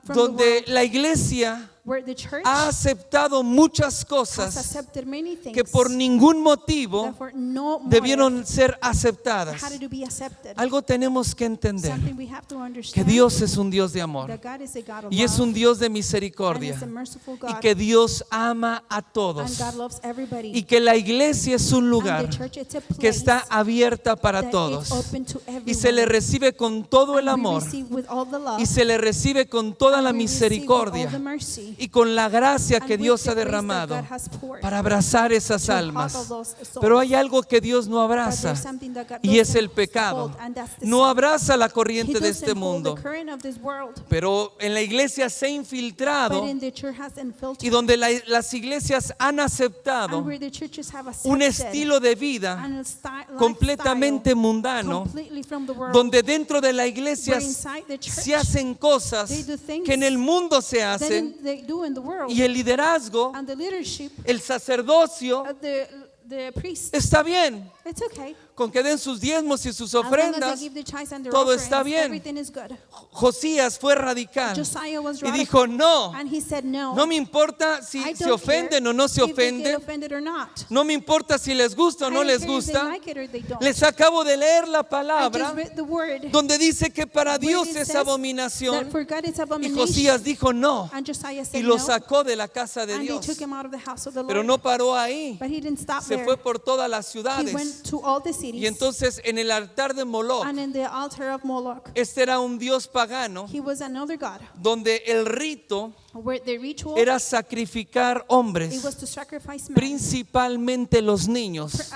Speaker 2: from the
Speaker 1: donde
Speaker 2: world,
Speaker 1: la iglesia
Speaker 2: where the church
Speaker 1: ha aceptado muchas
Speaker 2: has
Speaker 1: cosas
Speaker 2: accepted many things
Speaker 1: que por ningún motivo
Speaker 2: that for no motive
Speaker 1: debieron ser aceptadas.
Speaker 2: had to be accepted.
Speaker 1: Algo tenemos que entender,
Speaker 2: Something we have to
Speaker 1: que
Speaker 2: understand,
Speaker 1: Dios es un Dios de amor
Speaker 2: that God is a God of
Speaker 1: y es
Speaker 2: love,
Speaker 1: un Dios de
Speaker 2: and
Speaker 1: misericordia
Speaker 2: is a merciful
Speaker 1: y
Speaker 2: God,
Speaker 1: que Dios ama a
Speaker 2: and
Speaker 1: todos
Speaker 2: God loves everybody,
Speaker 1: y que la iglesia es un
Speaker 2: and
Speaker 1: lugar
Speaker 2: the church is a
Speaker 1: que
Speaker 2: place
Speaker 1: está abierta para
Speaker 2: that is
Speaker 1: todos
Speaker 2: open to
Speaker 1: y se le
Speaker 2: everyone,
Speaker 1: recibe con todo el
Speaker 2: and we
Speaker 1: amor
Speaker 2: receive with all the love,
Speaker 1: y se le recibe con toda
Speaker 2: and
Speaker 1: la
Speaker 2: we receive with all
Speaker 1: misericordia
Speaker 2: the mercy,
Speaker 1: y con la gracia
Speaker 2: and
Speaker 1: que
Speaker 2: with
Speaker 1: Dios
Speaker 2: the
Speaker 1: ha
Speaker 2: grace that
Speaker 1: derramado
Speaker 2: God has poured
Speaker 1: para abrazar esas
Speaker 2: to hug
Speaker 1: almas.
Speaker 2: all those souls.
Speaker 1: Pero hay algo que Dios no
Speaker 2: But
Speaker 1: abraza
Speaker 2: there's something that God
Speaker 1: y es
Speaker 2: doesn't
Speaker 1: el pecado.
Speaker 2: hold, and that's the
Speaker 1: No
Speaker 2: sin.
Speaker 1: abraza la
Speaker 2: He
Speaker 1: corriente de
Speaker 2: doesn't
Speaker 1: este
Speaker 2: hold
Speaker 1: mundo.
Speaker 2: the current of this world,
Speaker 1: Pero en la iglesia se ha
Speaker 2: but
Speaker 1: infiltrado
Speaker 2: in the church has
Speaker 1: y
Speaker 2: infiltrated,
Speaker 1: donde las iglesias han aceptado
Speaker 2: and where the churches have
Speaker 1: un
Speaker 2: accepted
Speaker 1: estilo de vida
Speaker 2: and a lifestyle
Speaker 1: completamente mundano,
Speaker 2: completely from the world,
Speaker 1: donde dentro de la iglesia
Speaker 2: where inside the church
Speaker 1: se hacen cosas
Speaker 2: they do things
Speaker 1: que en el mundo se
Speaker 2: that
Speaker 1: hacen
Speaker 2: they do in the world,
Speaker 1: y el liderazgo,
Speaker 2: and the leadership
Speaker 1: el sacerdocio
Speaker 2: of the priest,
Speaker 1: está bien.
Speaker 2: it's okay.
Speaker 1: Con que den sus diezmos y sus
Speaker 2: As long as
Speaker 1: ofrendas,
Speaker 2: they give the tithes and their
Speaker 1: todo
Speaker 2: offerings,
Speaker 1: está bien.
Speaker 2: everything is good.
Speaker 1: Josías fue radical
Speaker 2: Josiah was
Speaker 1: y
Speaker 2: radical,
Speaker 1: dijo, no,
Speaker 2: and he said no.
Speaker 1: no me importa si
Speaker 2: I
Speaker 1: se
Speaker 2: don't
Speaker 1: ofenden
Speaker 2: care
Speaker 1: o no se
Speaker 2: if they get
Speaker 1: ofenden,
Speaker 2: offended or not.
Speaker 1: no me importa si les gusta o
Speaker 2: I
Speaker 1: no
Speaker 2: don't
Speaker 1: les
Speaker 2: care if they
Speaker 1: gusta.
Speaker 2: like it or they don't.
Speaker 1: Les acabo de leer la
Speaker 2: I
Speaker 1: palabra
Speaker 2: just read the word
Speaker 1: donde dice que para
Speaker 2: where
Speaker 1: Dios
Speaker 2: it
Speaker 1: es
Speaker 2: says
Speaker 1: abominación
Speaker 2: that for God it's
Speaker 1: y
Speaker 2: abomination.
Speaker 1: Josías dijo no
Speaker 2: And Josiah
Speaker 1: y
Speaker 2: said
Speaker 1: lo
Speaker 2: no,
Speaker 1: sacó de la casa de
Speaker 2: and they
Speaker 1: Dios.
Speaker 2: took him out of the house of the
Speaker 1: Pero
Speaker 2: Lord.
Speaker 1: no paró ahí,
Speaker 2: But he didn't stop
Speaker 1: se
Speaker 2: there.
Speaker 1: fue por todas las
Speaker 2: He
Speaker 1: ciudades
Speaker 2: went to all the
Speaker 1: y
Speaker 2: cities,
Speaker 1: entonces en el altar de Moloch,
Speaker 2: and in the altar of Moloch,
Speaker 1: este era un dios pagano
Speaker 2: he was another god,
Speaker 1: donde el rito
Speaker 2: where the ritual,
Speaker 1: era sacrificar
Speaker 2: it
Speaker 1: hombres,
Speaker 2: was to sacrifice men,
Speaker 1: principalmente los niños.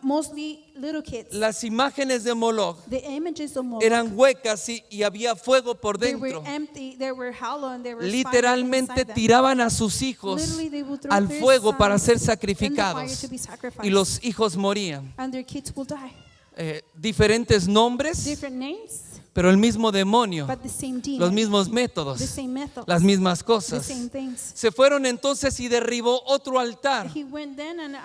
Speaker 2: mostly little kids.
Speaker 1: Las imágenes de Moloch
Speaker 2: The images of Moloch,
Speaker 1: eran huecas y había fuego por
Speaker 2: they were
Speaker 1: dentro.
Speaker 2: empty, they were hollow, and they were fire
Speaker 1: Literalmente
Speaker 2: inside them.
Speaker 1: tiraban a sus hijos
Speaker 2: Literally, they would throw
Speaker 1: al
Speaker 2: their
Speaker 1: fuego para
Speaker 2: sons
Speaker 1: ser
Speaker 2: in the fire
Speaker 1: sacrificados
Speaker 2: to be sacrificed.
Speaker 1: y los hijos morían.
Speaker 2: And their kids will die.
Speaker 1: Diferentes nombres,
Speaker 2: Different names,
Speaker 1: pero el mismo demonio,
Speaker 2: but the same demon,
Speaker 1: los mismos
Speaker 2: the
Speaker 1: métodos,
Speaker 2: same methods,
Speaker 1: las mismas
Speaker 2: the
Speaker 1: cosas.
Speaker 2: same things.
Speaker 1: Se fueron entonces y derribó otro altar,
Speaker 2: He went then and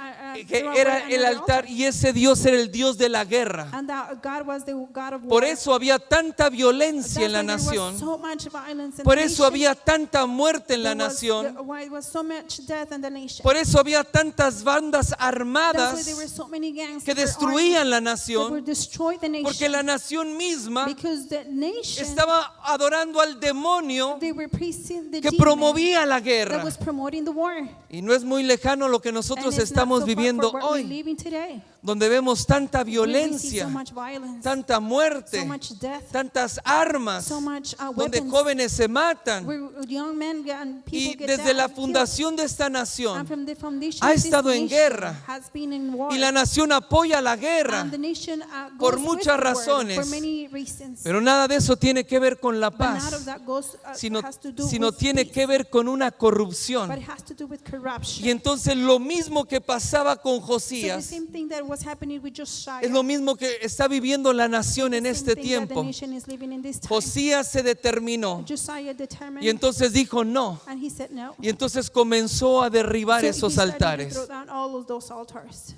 Speaker 1: que
Speaker 2: threw
Speaker 1: era
Speaker 2: away
Speaker 1: el
Speaker 2: another
Speaker 1: altar, y ese Dios era el Dios de la guerra.
Speaker 2: And that God was the God of war.
Speaker 1: Por eso había tanta violencia
Speaker 2: That's
Speaker 1: en la
Speaker 2: why there was
Speaker 1: nación.
Speaker 2: so much violence in
Speaker 1: Por
Speaker 2: the
Speaker 1: eso
Speaker 2: nation.
Speaker 1: había tanta muerte en la
Speaker 2: There was-
Speaker 1: nación.
Speaker 2: why there was so much death in the nation.
Speaker 1: Por eso había tantas bandas
Speaker 2: That's why
Speaker 1: armadas
Speaker 2: there were so many gangs
Speaker 1: que
Speaker 2: that were
Speaker 1: destruían la
Speaker 2: armed, that
Speaker 1: nación,
Speaker 2: would destroy the nation.
Speaker 1: porque la nación misma
Speaker 2: Because the nation,
Speaker 1: estaba adorando al demonio
Speaker 2: they were praising the
Speaker 1: que
Speaker 2: demon
Speaker 1: promovía la
Speaker 2: that
Speaker 1: guerra.
Speaker 2: was promoting the war.
Speaker 1: Y no es muy lejano lo que
Speaker 2: And
Speaker 1: nosotros
Speaker 2: it's not
Speaker 1: estamos
Speaker 2: so far
Speaker 1: viviendo
Speaker 2: from what we're
Speaker 1: hoy,
Speaker 2: living today.
Speaker 1: donde vemos tanta
Speaker 2: We see
Speaker 1: violencia,
Speaker 2: so much violence,
Speaker 1: tanta muerte,
Speaker 2: so much death,
Speaker 1: tantas armas,
Speaker 2: so much
Speaker 1: donde
Speaker 2: weapons,
Speaker 1: jóvenes se matan.
Speaker 2: where young men and people
Speaker 1: Y
Speaker 2: get
Speaker 1: desde la
Speaker 2: killed.
Speaker 1: fundación de esta
Speaker 2: And
Speaker 1: nación,
Speaker 2: from the foundation
Speaker 1: ha
Speaker 2: of this
Speaker 1: estado en
Speaker 2: nation
Speaker 1: guerra.
Speaker 2: has been in war.
Speaker 1: y la nación apoya la guerra,
Speaker 2: And the nation,
Speaker 1: por
Speaker 2: goes with
Speaker 1: muchas
Speaker 2: the war
Speaker 1: razones.
Speaker 2: for many reasons.
Speaker 1: pero nada de eso tiene que ver con la
Speaker 2: But none
Speaker 1: paz,
Speaker 2: of that goes,
Speaker 1: sino
Speaker 2: has to do
Speaker 1: sino
Speaker 2: with
Speaker 1: tiene
Speaker 2: peace,
Speaker 1: que ver con una
Speaker 2: but
Speaker 1: corrupción.
Speaker 2: it has to do with corruption.
Speaker 1: Y entonces lo mismo que pasaba con
Speaker 2: So the
Speaker 1: Josías
Speaker 2: same thing that was happening with Josiah,
Speaker 1: es lo mismo que está viviendo la nación en
Speaker 2: the
Speaker 1: este
Speaker 2: same thing that the
Speaker 1: tiempo.
Speaker 2: nation is living in this time.
Speaker 1: Josías se determinó
Speaker 2: Josiah determined,
Speaker 1: y entonces dijo no.
Speaker 2: and he said no.
Speaker 1: Y entonces comenzó a derribar
Speaker 2: So he
Speaker 1: esos
Speaker 2: started to
Speaker 1: altares.
Speaker 2: throw down all of those altars.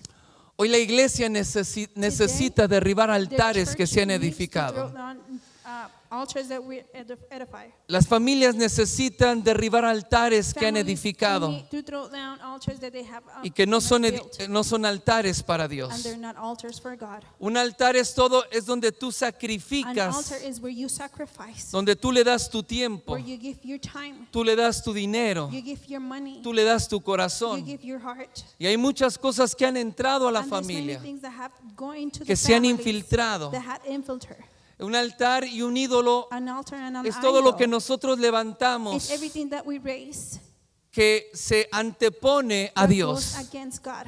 Speaker 1: Hoy la iglesia necesita derribar
Speaker 2: The
Speaker 1: altares que
Speaker 2: church
Speaker 1: se han
Speaker 2: needs to
Speaker 1: edificado.
Speaker 2: throw down, altars that we edify.
Speaker 1: Las familias necesitan derribar altares que han
Speaker 2: Families
Speaker 1: edificado
Speaker 2: need to throw down altars that they have,
Speaker 1: y que no son,
Speaker 2: built,
Speaker 1: no son altares para
Speaker 2: and
Speaker 1: Dios.
Speaker 2: they're not altars for God.
Speaker 1: Un altar es donde tú
Speaker 2: An
Speaker 1: sacrificas,
Speaker 2: altar is where you sacrifice,
Speaker 1: donde tú le das tu tiempo,
Speaker 2: where you give your time,
Speaker 1: tú le das tu dinero,
Speaker 2: you give your money,
Speaker 1: tú le das tu
Speaker 2: you
Speaker 1: corazón.
Speaker 2: give your heart.
Speaker 1: Y hay muchas cosas que han entrado a la
Speaker 2: And there's many
Speaker 1: familia,
Speaker 2: things that have gone into
Speaker 1: que
Speaker 2: the
Speaker 1: se han
Speaker 2: families
Speaker 1: infiltrado.
Speaker 2: that had infiltrated.
Speaker 1: Un altar y un ídolo
Speaker 2: An altar and an
Speaker 1: es todo lo que
Speaker 2: idol.
Speaker 1: nosotros levantamos
Speaker 2: It's everything that we raise
Speaker 1: que se antepone a
Speaker 2: that
Speaker 1: Dios.
Speaker 2: goes against God.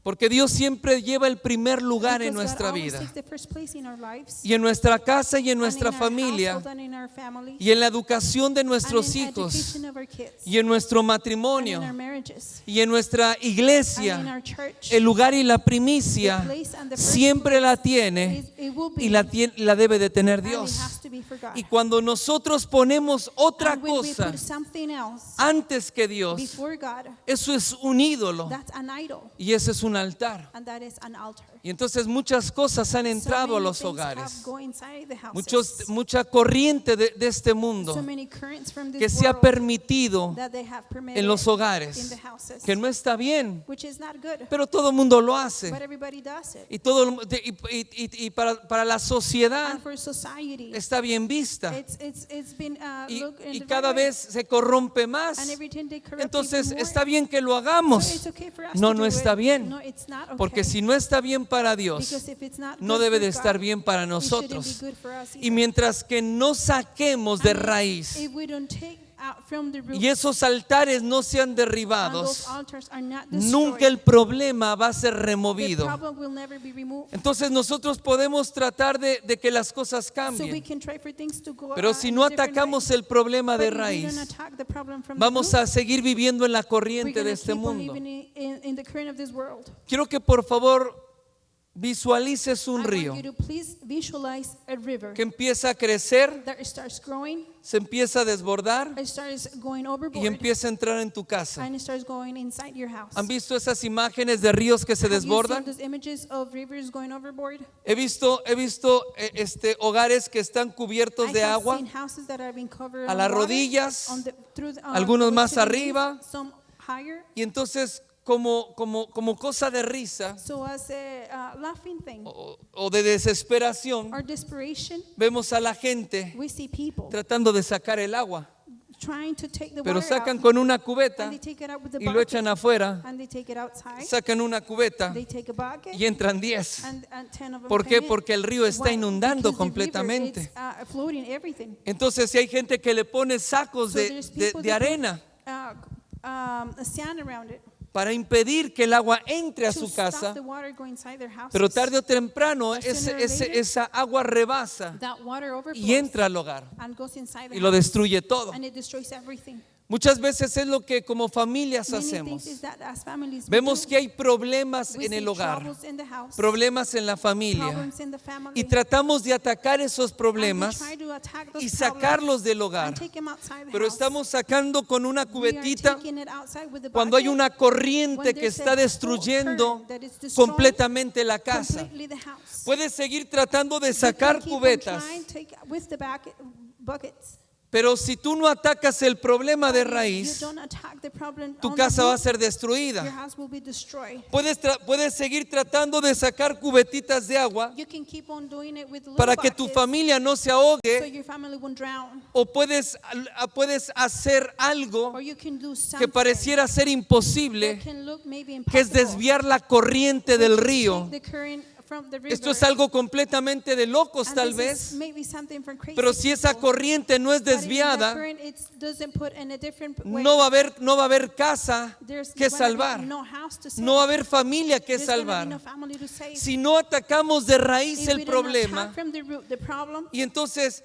Speaker 1: Porque Dios siempre lleva el primer lugar en
Speaker 2: Because God
Speaker 1: nuestra
Speaker 2: always
Speaker 1: vida.
Speaker 2: takes the first place in our lives,
Speaker 1: Y en nuestra casa y en
Speaker 2: and
Speaker 1: nuestra
Speaker 2: in our
Speaker 1: familia
Speaker 2: household and in our families,
Speaker 1: y en la educación de
Speaker 2: and
Speaker 1: nuestros
Speaker 2: in
Speaker 1: hijos
Speaker 2: education of our kids,
Speaker 1: y en nuestro
Speaker 2: and in
Speaker 1: matrimonio
Speaker 2: our marriages,
Speaker 1: y en nuestra
Speaker 2: and in
Speaker 1: iglesia.
Speaker 2: our church.
Speaker 1: El lugar y la primicia
Speaker 2: The place and the first
Speaker 1: siempre la
Speaker 2: place
Speaker 1: tiene
Speaker 2: it will be,
Speaker 1: y la debe de tener
Speaker 2: and it
Speaker 1: Dios.
Speaker 2: has to be for God.
Speaker 1: Y cuando nosotros ponemos otra
Speaker 2: And when we
Speaker 1: cosa
Speaker 2: put something else
Speaker 1: antes que Dios,
Speaker 2: before God,
Speaker 1: eso es un ídolo
Speaker 2: that's an idol,
Speaker 1: y ese es un altar.
Speaker 2: and that is an altar.
Speaker 1: Y entonces muchas cosas han
Speaker 2: So
Speaker 1: entrado a
Speaker 2: many
Speaker 1: los
Speaker 2: things
Speaker 1: hogares.
Speaker 2: have gone inside the houses.
Speaker 1: Mucha corriente de este mundo
Speaker 2: So many currents from this
Speaker 1: que se ha
Speaker 2: world
Speaker 1: permitido
Speaker 2: that they have permitted
Speaker 1: en los
Speaker 2: in
Speaker 1: hogares,
Speaker 2: the houses,
Speaker 1: que no está bien,
Speaker 2: which is not good,
Speaker 1: pero todo el mundo lo hace.
Speaker 2: but everybody does it.
Speaker 1: Y, y para la sociedad
Speaker 2: And for society,
Speaker 1: está bien vista.
Speaker 2: it's been
Speaker 1: Y,
Speaker 2: looked in
Speaker 1: y
Speaker 2: the
Speaker 1: cada
Speaker 2: right way.
Speaker 1: vez se corrompe más.
Speaker 2: And every time they corrupt
Speaker 1: Entonces
Speaker 2: even more.
Speaker 1: está bien que lo
Speaker 2: So
Speaker 1: hagamos.
Speaker 2: it's okay for us
Speaker 1: No,
Speaker 2: to
Speaker 1: no
Speaker 2: do
Speaker 1: está
Speaker 2: it.
Speaker 1: bien.
Speaker 2: No, it's not okay.
Speaker 1: Porque si no está bien para Dios,
Speaker 2: Because if it's not
Speaker 1: no
Speaker 2: good
Speaker 1: debe
Speaker 2: for
Speaker 1: de estar
Speaker 2: God,
Speaker 1: bien para
Speaker 2: it shouldn't be
Speaker 1: nosotros.
Speaker 2: good for us
Speaker 1: Y
Speaker 2: either.
Speaker 1: mientras que no saquemos de
Speaker 2: And
Speaker 1: raíz
Speaker 2: if we don't take out from the root,
Speaker 1: y esos altares no sean
Speaker 2: and those
Speaker 1: derribados,
Speaker 2: altars are not
Speaker 1: nunca
Speaker 2: destroyed,
Speaker 1: el problema va a ser
Speaker 2: the
Speaker 1: removido.
Speaker 2: problem will never be removed.
Speaker 1: Entonces nosotros podemos tratar de que las cosas
Speaker 2: So we
Speaker 1: cambien,
Speaker 2: can try for things to go
Speaker 1: pero si
Speaker 2: in
Speaker 1: no
Speaker 2: a different
Speaker 1: atacamos
Speaker 2: way.
Speaker 1: el problema
Speaker 2: But
Speaker 1: de
Speaker 2: if we
Speaker 1: raíz,
Speaker 2: don't attack the problem from the
Speaker 1: vamos
Speaker 2: root,
Speaker 1: a seguir viviendo en la
Speaker 2: we're
Speaker 1: corriente
Speaker 2: gonna
Speaker 1: de este
Speaker 2: keep on
Speaker 1: mundo.
Speaker 2: living in the current of this world.
Speaker 1: Quiero que por favor visualices un
Speaker 2: I
Speaker 1: río
Speaker 2: want you to please visualize a river
Speaker 1: que empieza a crecer,
Speaker 2: that starts growing,
Speaker 1: se empieza a desbordar
Speaker 2: it starts going overboard,
Speaker 1: y empieza a entrar en tu casa.
Speaker 2: and it starts going inside your house.
Speaker 1: ¿Han visto esas imágenes de ríos que se
Speaker 2: Have you seen
Speaker 1: desbordan?
Speaker 2: those images of rivers going overboard?
Speaker 1: He visto hogares que están cubiertos
Speaker 2: I
Speaker 1: de
Speaker 2: have
Speaker 1: agua,
Speaker 2: seen houses that are being covered
Speaker 1: a
Speaker 2: on
Speaker 1: las
Speaker 2: water,
Speaker 1: rodillas,
Speaker 2: on
Speaker 1: algunos
Speaker 2: to
Speaker 1: más
Speaker 2: the knees,
Speaker 1: arriba.
Speaker 2: some higher.
Speaker 1: y entonces como cosa de risa
Speaker 2: So as a laughing thing
Speaker 1: o de desesperación,
Speaker 2: or desperation,
Speaker 1: vemos a la gente
Speaker 2: we see people
Speaker 1: tratando de sacar el agua,
Speaker 2: trying to take the
Speaker 1: pero
Speaker 2: water
Speaker 1: sacan
Speaker 2: out,
Speaker 1: con una
Speaker 2: and
Speaker 1: cubeta
Speaker 2: they take it out with the
Speaker 1: y lo
Speaker 2: bucket,
Speaker 1: echan afuera,
Speaker 2: and they take it outside,
Speaker 1: sacan una cubeta
Speaker 2: they take a bucket,
Speaker 1: y entran 10.
Speaker 2: and 10 of them
Speaker 1: ¿Por qué?
Speaker 2: come in.
Speaker 1: Porque el río está
Speaker 2: Why?
Speaker 1: inundando
Speaker 2: Because the river,
Speaker 1: completamente.
Speaker 2: it's, floating everything.
Speaker 1: Entonces si hay gente que le pone sacos
Speaker 2: So there's people
Speaker 1: de
Speaker 2: that put,
Speaker 1: arena
Speaker 2: sand around it.
Speaker 1: para impedir que el agua entre a
Speaker 2: to
Speaker 1: su
Speaker 2: stop
Speaker 1: casa,
Speaker 2: the water going inside their houses.
Speaker 1: pero tarde o temprano
Speaker 2: But sooner or later,
Speaker 1: esa agua rebasa
Speaker 2: that water overflows
Speaker 1: y entra al hogar
Speaker 2: and goes inside the
Speaker 1: y lo
Speaker 2: house,
Speaker 1: destruye todo.
Speaker 2: and it destroys everything.
Speaker 1: Muchas veces es lo que como familias
Speaker 2: Many
Speaker 1: hacemos.
Speaker 2: things is that as families we
Speaker 1: Vemos
Speaker 2: do.
Speaker 1: que hay problemas
Speaker 2: We
Speaker 1: en el
Speaker 2: see
Speaker 1: hogar,
Speaker 2: troubles in the house,
Speaker 1: problemas en la familia,
Speaker 2: problems in the family,
Speaker 1: y tratamos de atacar esos
Speaker 2: and we
Speaker 1: problemas
Speaker 2: try to attack those
Speaker 1: y
Speaker 2: problems
Speaker 1: sacarlos del hogar.
Speaker 2: and take them outside the
Speaker 1: Pero
Speaker 2: house.
Speaker 1: estamos sacando con una
Speaker 2: We are
Speaker 1: cubetita
Speaker 2: taking it outside with the
Speaker 1: cuando hay
Speaker 2: bucket
Speaker 1: una corriente
Speaker 2: when
Speaker 1: que
Speaker 2: there's
Speaker 1: está
Speaker 2: a
Speaker 1: destruyendo
Speaker 2: current that is destroying
Speaker 1: completamente la casa.
Speaker 2: completely the house.
Speaker 1: Puedes seguir tratando de
Speaker 2: You
Speaker 1: sacar
Speaker 2: can keep on
Speaker 1: cubetas,
Speaker 2: trying, take with the buckets.
Speaker 1: pero si tú no atacas el problema de
Speaker 2: But if
Speaker 1: raíz,
Speaker 2: you don't attack the problem
Speaker 1: tu
Speaker 2: on
Speaker 1: casa
Speaker 2: the
Speaker 1: va a
Speaker 2: root,
Speaker 1: ser
Speaker 2: your
Speaker 1: destruida.
Speaker 2: house will be destroyed.
Speaker 1: Puedes seguir tratando de sacar cubetitas de agua
Speaker 2: You can keep on doing it with little
Speaker 1: para que tu
Speaker 2: buckets
Speaker 1: familia no se
Speaker 2: so
Speaker 1: ahogue,
Speaker 2: your family won't drown.
Speaker 1: o puedes hacer algo
Speaker 2: Or you can do
Speaker 1: que
Speaker 2: something
Speaker 1: pareciera ser
Speaker 2: that
Speaker 1: imposible,
Speaker 2: can look maybe
Speaker 1: que es
Speaker 2: impossible,
Speaker 1: desviar la corriente del
Speaker 2: which is
Speaker 1: río.
Speaker 2: take the current from the river.
Speaker 1: Esto es algo completamente de locos
Speaker 2: And
Speaker 1: tal
Speaker 2: this
Speaker 1: vez,
Speaker 2: is maybe something for crazy
Speaker 1: pero si esa
Speaker 2: people.
Speaker 1: corriente no es
Speaker 2: But if that
Speaker 1: desviada,
Speaker 2: current, it doesn't put in a different way,
Speaker 1: no va a haber casa
Speaker 2: there's
Speaker 1: que
Speaker 2: gonna be
Speaker 1: salvar,
Speaker 2: no house to save.
Speaker 1: no va a haber familia que
Speaker 2: There's gonna be
Speaker 1: salvar.
Speaker 2: no family to save.
Speaker 1: Si no atacamos de raíz
Speaker 2: If
Speaker 1: el
Speaker 2: we do not
Speaker 1: problema,
Speaker 2: attack from the root the problem,
Speaker 1: y entonces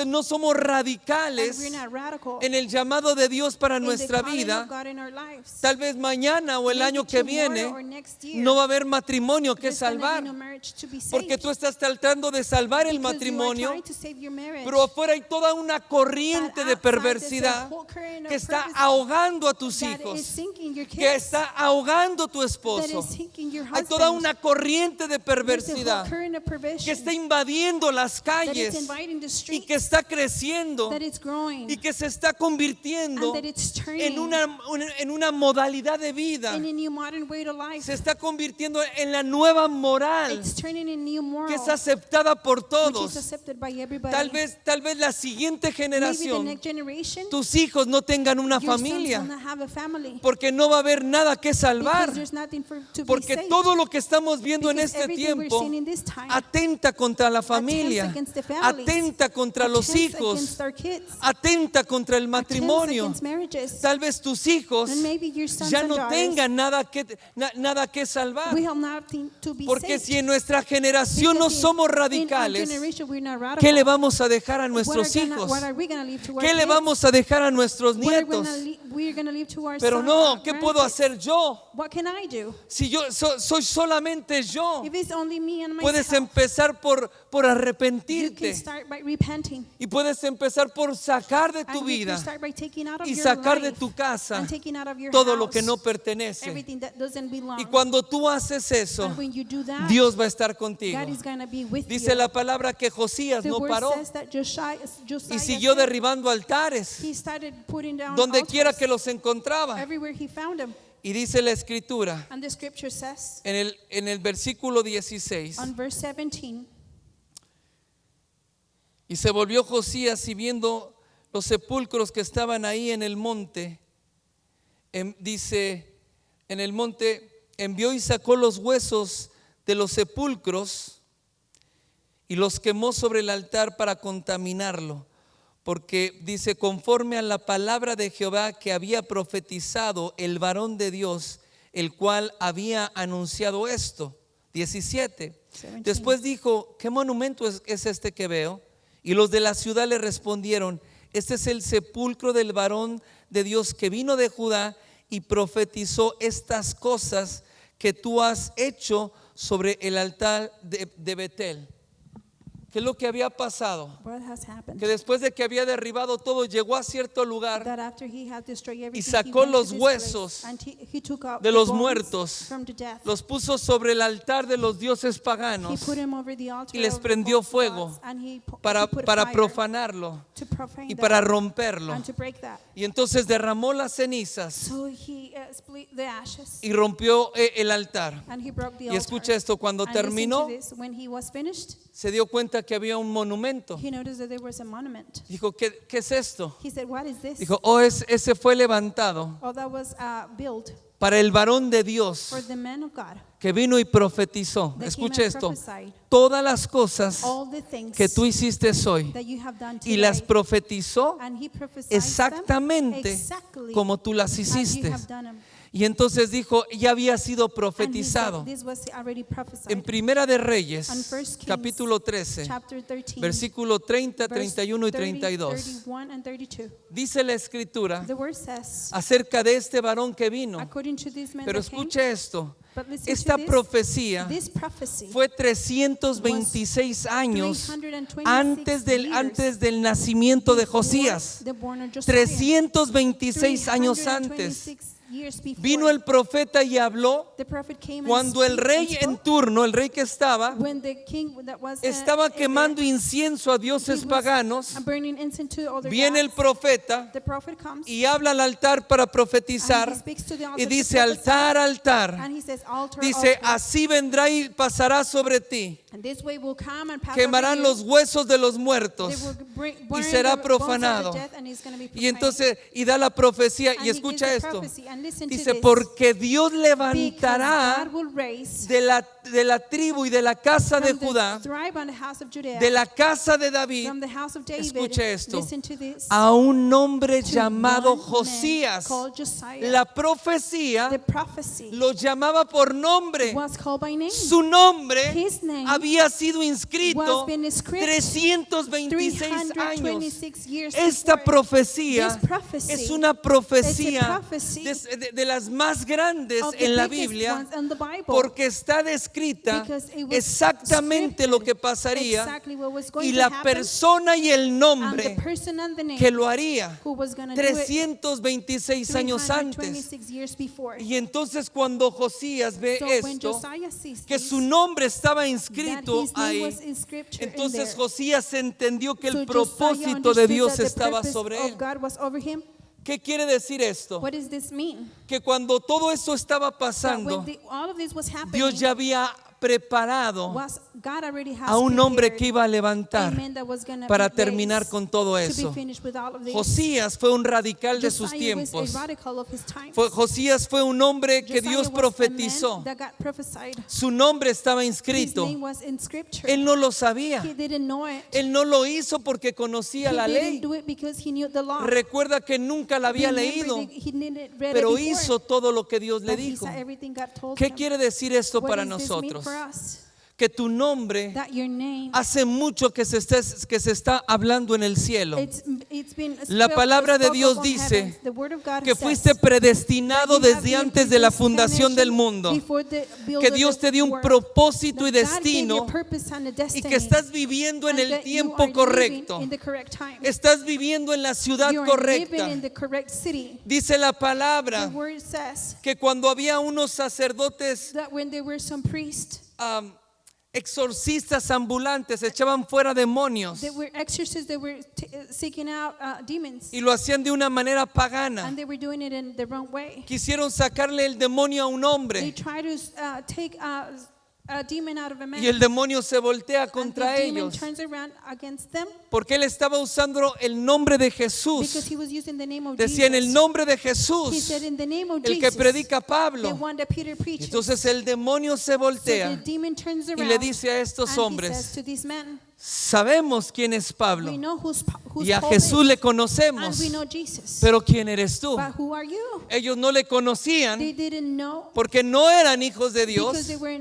Speaker 1: no somos
Speaker 2: and
Speaker 1: radicales
Speaker 2: we're not radical
Speaker 1: en el llamado de Dios para
Speaker 2: in the
Speaker 1: nuestra
Speaker 2: calling
Speaker 1: vida,
Speaker 2: of God in our lives,
Speaker 1: tal vez mañana o el
Speaker 2: maybe
Speaker 1: año que
Speaker 2: tomorrow
Speaker 1: viene
Speaker 2: or next year,
Speaker 1: no va a haber matrimonio que
Speaker 2: there's gonna be
Speaker 1: salvar,
Speaker 2: no marriage to be
Speaker 1: porque
Speaker 2: saved,
Speaker 1: tú estás tratando de salvar el
Speaker 2: because you are
Speaker 1: matrimonio,
Speaker 2: trying to save your marriage.
Speaker 1: pero afuera hay toda una corriente
Speaker 2: But
Speaker 1: de
Speaker 2: outside
Speaker 1: perversidad
Speaker 2: there's a whole current of
Speaker 1: que está
Speaker 2: purpose
Speaker 1: ahogando a tus
Speaker 2: that is
Speaker 1: hijos,
Speaker 2: sinking your kids,
Speaker 1: que está ahogando a tu
Speaker 2: that
Speaker 1: esposo.
Speaker 2: is sinking your
Speaker 1: Hay
Speaker 2: husband.
Speaker 1: toda una corriente de
Speaker 2: There's a whole
Speaker 1: perversidad
Speaker 2: current of perversion
Speaker 1: que está invadiendo las
Speaker 2: that is
Speaker 1: calles
Speaker 2: inviting the
Speaker 1: y
Speaker 2: streets,
Speaker 1: que está creciendo
Speaker 2: that it's growing,
Speaker 1: y que se está convirtiendo
Speaker 2: and that it's turning
Speaker 1: en una modalidad de vida.
Speaker 2: in a new modern way to life.
Speaker 1: Se está convirtiendo en la nueva moral
Speaker 2: It's turning in new moral,
Speaker 1: que es aceptada por
Speaker 2: which is
Speaker 1: todos.
Speaker 2: accepted by everybody.
Speaker 1: Tal vez la siguiente
Speaker 2: Maybe the
Speaker 1: generación,
Speaker 2: next generation,
Speaker 1: tus hijos no tengan una
Speaker 2: your sons will
Speaker 1: familia,
Speaker 2: not have a family,
Speaker 1: porque no va a haber nada que
Speaker 2: because
Speaker 1: salvar,
Speaker 2: there's nothing to be
Speaker 1: porque
Speaker 2: saved.
Speaker 1: todo lo que estamos viendo en
Speaker 2: Because
Speaker 1: este
Speaker 2: everything we're
Speaker 1: tiempo
Speaker 2: seeing in this time
Speaker 1: atenta contra la familia,
Speaker 2: against the families,
Speaker 1: atenta contra los
Speaker 2: attempts
Speaker 1: hijos,
Speaker 2: against our kids,
Speaker 1: atenta contra el
Speaker 2: attempts
Speaker 1: matrimonio.
Speaker 2: against marriages.
Speaker 1: Tal vez tus hijos
Speaker 2: And maybe your sons
Speaker 1: ya
Speaker 2: and
Speaker 1: no
Speaker 2: daughters
Speaker 1: tengan nada que salvar,
Speaker 2: we have nothing to be
Speaker 1: porque
Speaker 2: saved.
Speaker 1: si en nuestra generación no
Speaker 2: Because
Speaker 1: somos
Speaker 2: in our
Speaker 1: radicales,
Speaker 2: generation we're not radical.
Speaker 1: ¿qué le vamos a dejar a
Speaker 2: What
Speaker 1: nuestros hijos?
Speaker 2: are we gonna leave to our
Speaker 1: ¿Qué le
Speaker 2: kids?
Speaker 1: vamos a dejar a nuestros
Speaker 2: What are
Speaker 1: nietos?
Speaker 2: we're gonna leave to our
Speaker 1: Pero
Speaker 2: son,
Speaker 1: no,
Speaker 2: our
Speaker 1: ¿qué puedo
Speaker 2: grandkids?
Speaker 1: hacer yo?
Speaker 2: What can I do?
Speaker 1: Si yo soy solamente yo.
Speaker 2: If it's only me and
Speaker 1: Puedes
Speaker 2: myself,
Speaker 1: empezar por
Speaker 2: you can
Speaker 1: arrepentirte
Speaker 2: start by repenting.
Speaker 1: y puedes empezar por sacar de tu
Speaker 2: And you can
Speaker 1: vida
Speaker 2: start by taking out of
Speaker 1: y
Speaker 2: your
Speaker 1: sacar de
Speaker 2: life
Speaker 1: tu casa
Speaker 2: and taking out of your
Speaker 1: todo lo
Speaker 2: house
Speaker 1: que no pertenece.
Speaker 2: everything that doesn't belong.
Speaker 1: Y cuando tú haces eso,
Speaker 2: And when you do that,
Speaker 1: Dios va a estar contigo.
Speaker 2: God is gonna be with
Speaker 1: Dice
Speaker 2: you.
Speaker 1: la palabra que Josías
Speaker 2: The
Speaker 1: no
Speaker 2: word
Speaker 1: paró
Speaker 2: says that Josiah
Speaker 1: y siguió
Speaker 2: said
Speaker 1: derribando altares
Speaker 2: he started putting down
Speaker 1: donde quiera
Speaker 2: altars
Speaker 1: que los encontraba.
Speaker 2: everywhere he found them.
Speaker 1: Y dice la escritura
Speaker 2: And the scripture says
Speaker 1: en el versículo 16.
Speaker 2: on verse 17,
Speaker 1: Y se volvió Josías y viendo los sepulcros que estaban ahí en el monte, dice, en el monte envió y sacó los huesos de los sepulcros y los quemó sobre el altar para contaminarlo, porque dice, conforme a la palabra de Jehová que había profetizado el varón de Dios, el cual había anunciado esto. 17. Después dijo, ¿qué monumento es este que veo? Y los de la ciudad le respondieron, este es el sepulcro del varón de Dios que vino de Judá y profetizó estas cosas que tú has hecho sobre el altar de Betel. ¿Qué es lo que había pasado?
Speaker 2: what has happened?
Speaker 1: Que después de que había derribado todo, llegó a cierto lugar
Speaker 2: That after he had destroyed everything,
Speaker 1: sacó
Speaker 2: he went to
Speaker 1: los
Speaker 2: this
Speaker 1: huesos
Speaker 2: place, and he took out
Speaker 1: de
Speaker 2: the
Speaker 1: los
Speaker 2: bones
Speaker 1: muertos,
Speaker 2: from the death.
Speaker 1: los puso sobre el altar de los dioses
Speaker 2: He
Speaker 1: paganos
Speaker 2: put him over the altar
Speaker 1: y les
Speaker 2: of the
Speaker 1: prendió
Speaker 2: false
Speaker 1: fuego
Speaker 2: gods, and he put
Speaker 1: para
Speaker 2: fire
Speaker 1: profanarlo
Speaker 2: to profane
Speaker 1: y
Speaker 2: that
Speaker 1: para romperlo.
Speaker 2: and to break that.
Speaker 1: Y entonces derramó las cenizas
Speaker 2: So he split the ashes
Speaker 1: y rompió el altar.
Speaker 2: and he broke the
Speaker 1: Y
Speaker 2: altar.
Speaker 1: escucha esto, cuando
Speaker 2: And listen
Speaker 1: terminó,
Speaker 2: to this, when he was finished,
Speaker 1: se dio cuenta que había un monumento.
Speaker 2: he noticed that there was a monument.
Speaker 1: Dijo, ¿qué es esto?
Speaker 2: He said, what is this?
Speaker 1: Dijo, ese fue levantado
Speaker 2: Oh, that was built
Speaker 1: para el varón de Dios
Speaker 2: for the man of God.
Speaker 1: que vino y profetizó.
Speaker 2: That
Speaker 1: Escucha
Speaker 2: came and
Speaker 1: esto,
Speaker 2: prophesied
Speaker 1: todas las cosas
Speaker 2: all the things
Speaker 1: que tú hiciste hoy
Speaker 2: that you have done
Speaker 1: y
Speaker 2: today.
Speaker 1: las profetizó
Speaker 2: And he prophesied them
Speaker 1: exactamente
Speaker 2: exactly
Speaker 1: como tú las
Speaker 2: as you
Speaker 1: hiciste.
Speaker 2: have done them.
Speaker 1: Y entonces dijo, ya había sido
Speaker 2: And he said,
Speaker 1: profetizado.
Speaker 2: this was already prophesied.
Speaker 1: En Primera de Reyes,
Speaker 2: On 1 Kings,
Speaker 1: capítulo 13,
Speaker 2: chapter 13,
Speaker 1: versículo 30,
Speaker 2: verse
Speaker 1: 31 y
Speaker 2: 30,
Speaker 1: 32,
Speaker 2: 31 and 32.
Speaker 1: dice la escritura
Speaker 2: The word says,
Speaker 1: acerca de este varón que vino.
Speaker 2: according to this man
Speaker 1: Pero
Speaker 2: that came,
Speaker 1: escuche esto,
Speaker 2: but listen to
Speaker 1: esta
Speaker 2: this,
Speaker 1: profecía
Speaker 2: this prophecy
Speaker 1: fue 326 años
Speaker 2: 326
Speaker 1: antes del nacimiento de
Speaker 2: before
Speaker 1: Josías.
Speaker 2: the born of Josiah.
Speaker 1: 326 años antes
Speaker 2: 326 years before.
Speaker 1: vino el profeta y habló
Speaker 2: The prophet came and
Speaker 1: cuando el
Speaker 2: speak
Speaker 1: rey
Speaker 2: and
Speaker 1: en
Speaker 2: spoke.
Speaker 1: turno, el rey que estaba,
Speaker 2: When the king that was
Speaker 1: estaba quemando incienso a
Speaker 2: he
Speaker 1: dioses
Speaker 2: was
Speaker 1: paganos.
Speaker 2: burning incense to other
Speaker 1: Viene el
Speaker 2: gods.
Speaker 1: profeta
Speaker 2: The prophet comes
Speaker 1: y habla al altar para profetizar
Speaker 2: and he speaks to the altar
Speaker 1: y
Speaker 2: to
Speaker 1: dice,
Speaker 2: prophesy.
Speaker 1: altar, altar.
Speaker 2: And he says, altar,
Speaker 1: Dice,
Speaker 2: altar.
Speaker 1: así vendrá y pasará sobre ti.
Speaker 2: And this way will come and pass
Speaker 1: Quemarán
Speaker 2: over you.
Speaker 1: los huesos de los
Speaker 2: They
Speaker 1: muertos
Speaker 2: will burn
Speaker 1: será
Speaker 2: the bones of the
Speaker 1: profanado.
Speaker 2: dead, and it's gonna be
Speaker 1: Y
Speaker 2: profaned.
Speaker 1: entonces, y da la profecía
Speaker 2: And
Speaker 1: y
Speaker 2: he
Speaker 1: escucha
Speaker 2: gives the
Speaker 1: esto.
Speaker 2: prophecy, and listen to
Speaker 1: Dice,
Speaker 2: this.
Speaker 1: porque Dios
Speaker 2: Because
Speaker 1: levantará
Speaker 2: God will raise
Speaker 1: de la tribu y de la casa de
Speaker 2: from the
Speaker 1: Judá,
Speaker 2: tribe and the house of Judah,
Speaker 1: de la casa de David,
Speaker 2: from the house of David,
Speaker 1: escuche esto,
Speaker 2: listen to this,
Speaker 1: a un hombre
Speaker 2: to
Speaker 1: llamado
Speaker 2: one man
Speaker 1: Josías.
Speaker 2: called Josiah.
Speaker 1: La profecía
Speaker 2: The prophecy
Speaker 1: lo llamaba por nombre.
Speaker 2: was called by name.
Speaker 1: Su nombre
Speaker 2: His name
Speaker 1: había sido
Speaker 2: was
Speaker 1: inscrito
Speaker 2: been inscribed
Speaker 1: 326 años.
Speaker 2: 326 years
Speaker 1: Esta
Speaker 2: before.
Speaker 1: profecía
Speaker 2: This prophecy
Speaker 1: es una profecía
Speaker 2: is a prophecy
Speaker 1: de las más grandes
Speaker 2: of the
Speaker 1: en la
Speaker 2: biggest
Speaker 1: Biblia,
Speaker 2: ones in the Bible,
Speaker 1: porque está descrita
Speaker 2: because it was
Speaker 1: exactamente lo que
Speaker 2: scripted,
Speaker 1: pasaría
Speaker 2: exactly what was going
Speaker 1: y
Speaker 2: to
Speaker 1: la
Speaker 2: happen,
Speaker 1: persona y el
Speaker 2: and the
Speaker 1: nombre
Speaker 2: person and the name
Speaker 1: que lo haría
Speaker 2: who was going to do it
Speaker 1: 326 años antes.
Speaker 2: 326 years before.
Speaker 1: Y entonces cuando Josías ve
Speaker 2: So when
Speaker 1: esto,
Speaker 2: Josiah sees
Speaker 1: que
Speaker 2: this,
Speaker 1: su nombre estaba
Speaker 2: that
Speaker 1: inscrito
Speaker 2: his name
Speaker 1: ahí,
Speaker 2: was in scripture in
Speaker 1: entonces
Speaker 2: there.
Speaker 1: Josías entendió que
Speaker 2: So
Speaker 1: el
Speaker 2: Josiah
Speaker 1: propósito de
Speaker 2: understood
Speaker 1: Dios
Speaker 2: that the
Speaker 1: estaba
Speaker 2: purpose
Speaker 1: sobre
Speaker 2: of
Speaker 1: él.
Speaker 2: God was over him.
Speaker 1: ¿Qué quiere decir esto?
Speaker 2: What does this mean?
Speaker 1: Que cuando todo eso estaba
Speaker 2: That
Speaker 1: pasando,
Speaker 2: when all of this was happening,
Speaker 1: Dios ya había preparado
Speaker 2: God already has
Speaker 1: a un hombre
Speaker 2: prepared
Speaker 1: que iba a
Speaker 2: a
Speaker 1: levantar
Speaker 2: man that was gonna
Speaker 1: para
Speaker 2: be
Speaker 1: terminar
Speaker 2: raised
Speaker 1: con todo
Speaker 2: to be
Speaker 1: eso.
Speaker 2: finished with all of this.
Speaker 1: Josías fue un radical de sus
Speaker 2: Josiah was
Speaker 1: tiempos.
Speaker 2: a radical of his times.
Speaker 1: Josías fue un hombre que
Speaker 2: Josiah
Speaker 1: Dios
Speaker 2: was a man
Speaker 1: profetizó.
Speaker 2: that got prophesied.
Speaker 1: Su nombre estaba
Speaker 2: His
Speaker 1: inscrito.
Speaker 2: name was in scripture.
Speaker 1: Él no lo sabía.
Speaker 2: He didn't know it.
Speaker 1: Él no lo hizo porque conocía
Speaker 2: He
Speaker 1: la
Speaker 2: didn't
Speaker 1: ley.
Speaker 2: do it because he knew the law.
Speaker 1: Recuerda que nunca la había
Speaker 2: Remember
Speaker 1: leído,
Speaker 2: that he didn't read
Speaker 1: pero
Speaker 2: it before,
Speaker 1: hizo todo lo que Dios le
Speaker 2: but he
Speaker 1: dijo.
Speaker 2: saw everything God told
Speaker 1: ¿Qué
Speaker 2: him.
Speaker 1: quiere decir esto
Speaker 2: What
Speaker 1: para
Speaker 2: does this mean
Speaker 1: nosotros?
Speaker 2: for us?
Speaker 1: Que tu nombre
Speaker 2: That your name,
Speaker 1: hace mucho que se está hablando en el cielo.
Speaker 2: it's been
Speaker 1: La palabra de
Speaker 2: spoke
Speaker 1: Dios
Speaker 2: upon
Speaker 1: dice
Speaker 2: heavens. The word of God
Speaker 1: que
Speaker 2: says
Speaker 1: fuiste predestinado
Speaker 2: that you have
Speaker 1: desde
Speaker 2: been
Speaker 1: antes de la
Speaker 2: predestined
Speaker 1: fundación del mundo,
Speaker 2: before the build
Speaker 1: que
Speaker 2: of
Speaker 1: Dios
Speaker 2: the
Speaker 1: te dio un
Speaker 2: world.
Speaker 1: propósito y
Speaker 2: That God gave you
Speaker 1: destino
Speaker 2: a purpose and a
Speaker 1: y
Speaker 2: destiny,
Speaker 1: que estás viviendo en
Speaker 2: and
Speaker 1: el
Speaker 2: that you
Speaker 1: tiempo
Speaker 2: are living
Speaker 1: correcto.
Speaker 2: in the correct time.
Speaker 1: Estás viviendo en la ciudad
Speaker 2: You are living
Speaker 1: correcta.
Speaker 2: in the correct city.
Speaker 1: Dice la
Speaker 2: The
Speaker 1: palabra
Speaker 2: word says
Speaker 1: que cuando había unos sacerdotes
Speaker 2: that when there were some priests,
Speaker 1: exorcistas ambulantes, echaban fuera demonios
Speaker 2: they were exorcists, they were seeking out demons,
Speaker 1: y lo hacían de una manera pagana.
Speaker 2: and they were doing it in the wrong way.
Speaker 1: Quisieron sacarle el demonio a un
Speaker 2: They
Speaker 1: hombre
Speaker 2: tried to take a demon out of a man,
Speaker 1: y el demonio se voltea
Speaker 2: and
Speaker 1: contra
Speaker 2: the demon
Speaker 1: ellos
Speaker 2: turns around against them
Speaker 1: porque él estaba usando el nombre de
Speaker 2: because
Speaker 1: Jesús.
Speaker 2: he was using the name of
Speaker 1: Decía en el
Speaker 2: Jesus.
Speaker 1: nombre de
Speaker 2: He
Speaker 1: Jesús,
Speaker 2: said in the name of
Speaker 1: el que
Speaker 2: Jesus,
Speaker 1: predica
Speaker 2: the
Speaker 1: Pablo.
Speaker 2: one that Peter preaches.
Speaker 1: Entonces el demonio se
Speaker 2: So
Speaker 1: voltea
Speaker 2: the demon turns
Speaker 1: y
Speaker 2: around
Speaker 1: le dice a estos
Speaker 2: and he
Speaker 1: hombres,
Speaker 2: says to these men,
Speaker 1: sabemos quién es Pablo
Speaker 2: we know who's
Speaker 1: y a
Speaker 2: Paul
Speaker 1: Jesús
Speaker 2: is,
Speaker 1: le
Speaker 2: and
Speaker 1: conocemos,
Speaker 2: we know Jesus.
Speaker 1: pero ¿quién eres tú?
Speaker 2: But who are you?
Speaker 1: Ellos no le conocían
Speaker 2: They didn't know
Speaker 1: porque no eran hijos de
Speaker 2: because
Speaker 1: Dios,
Speaker 2: they were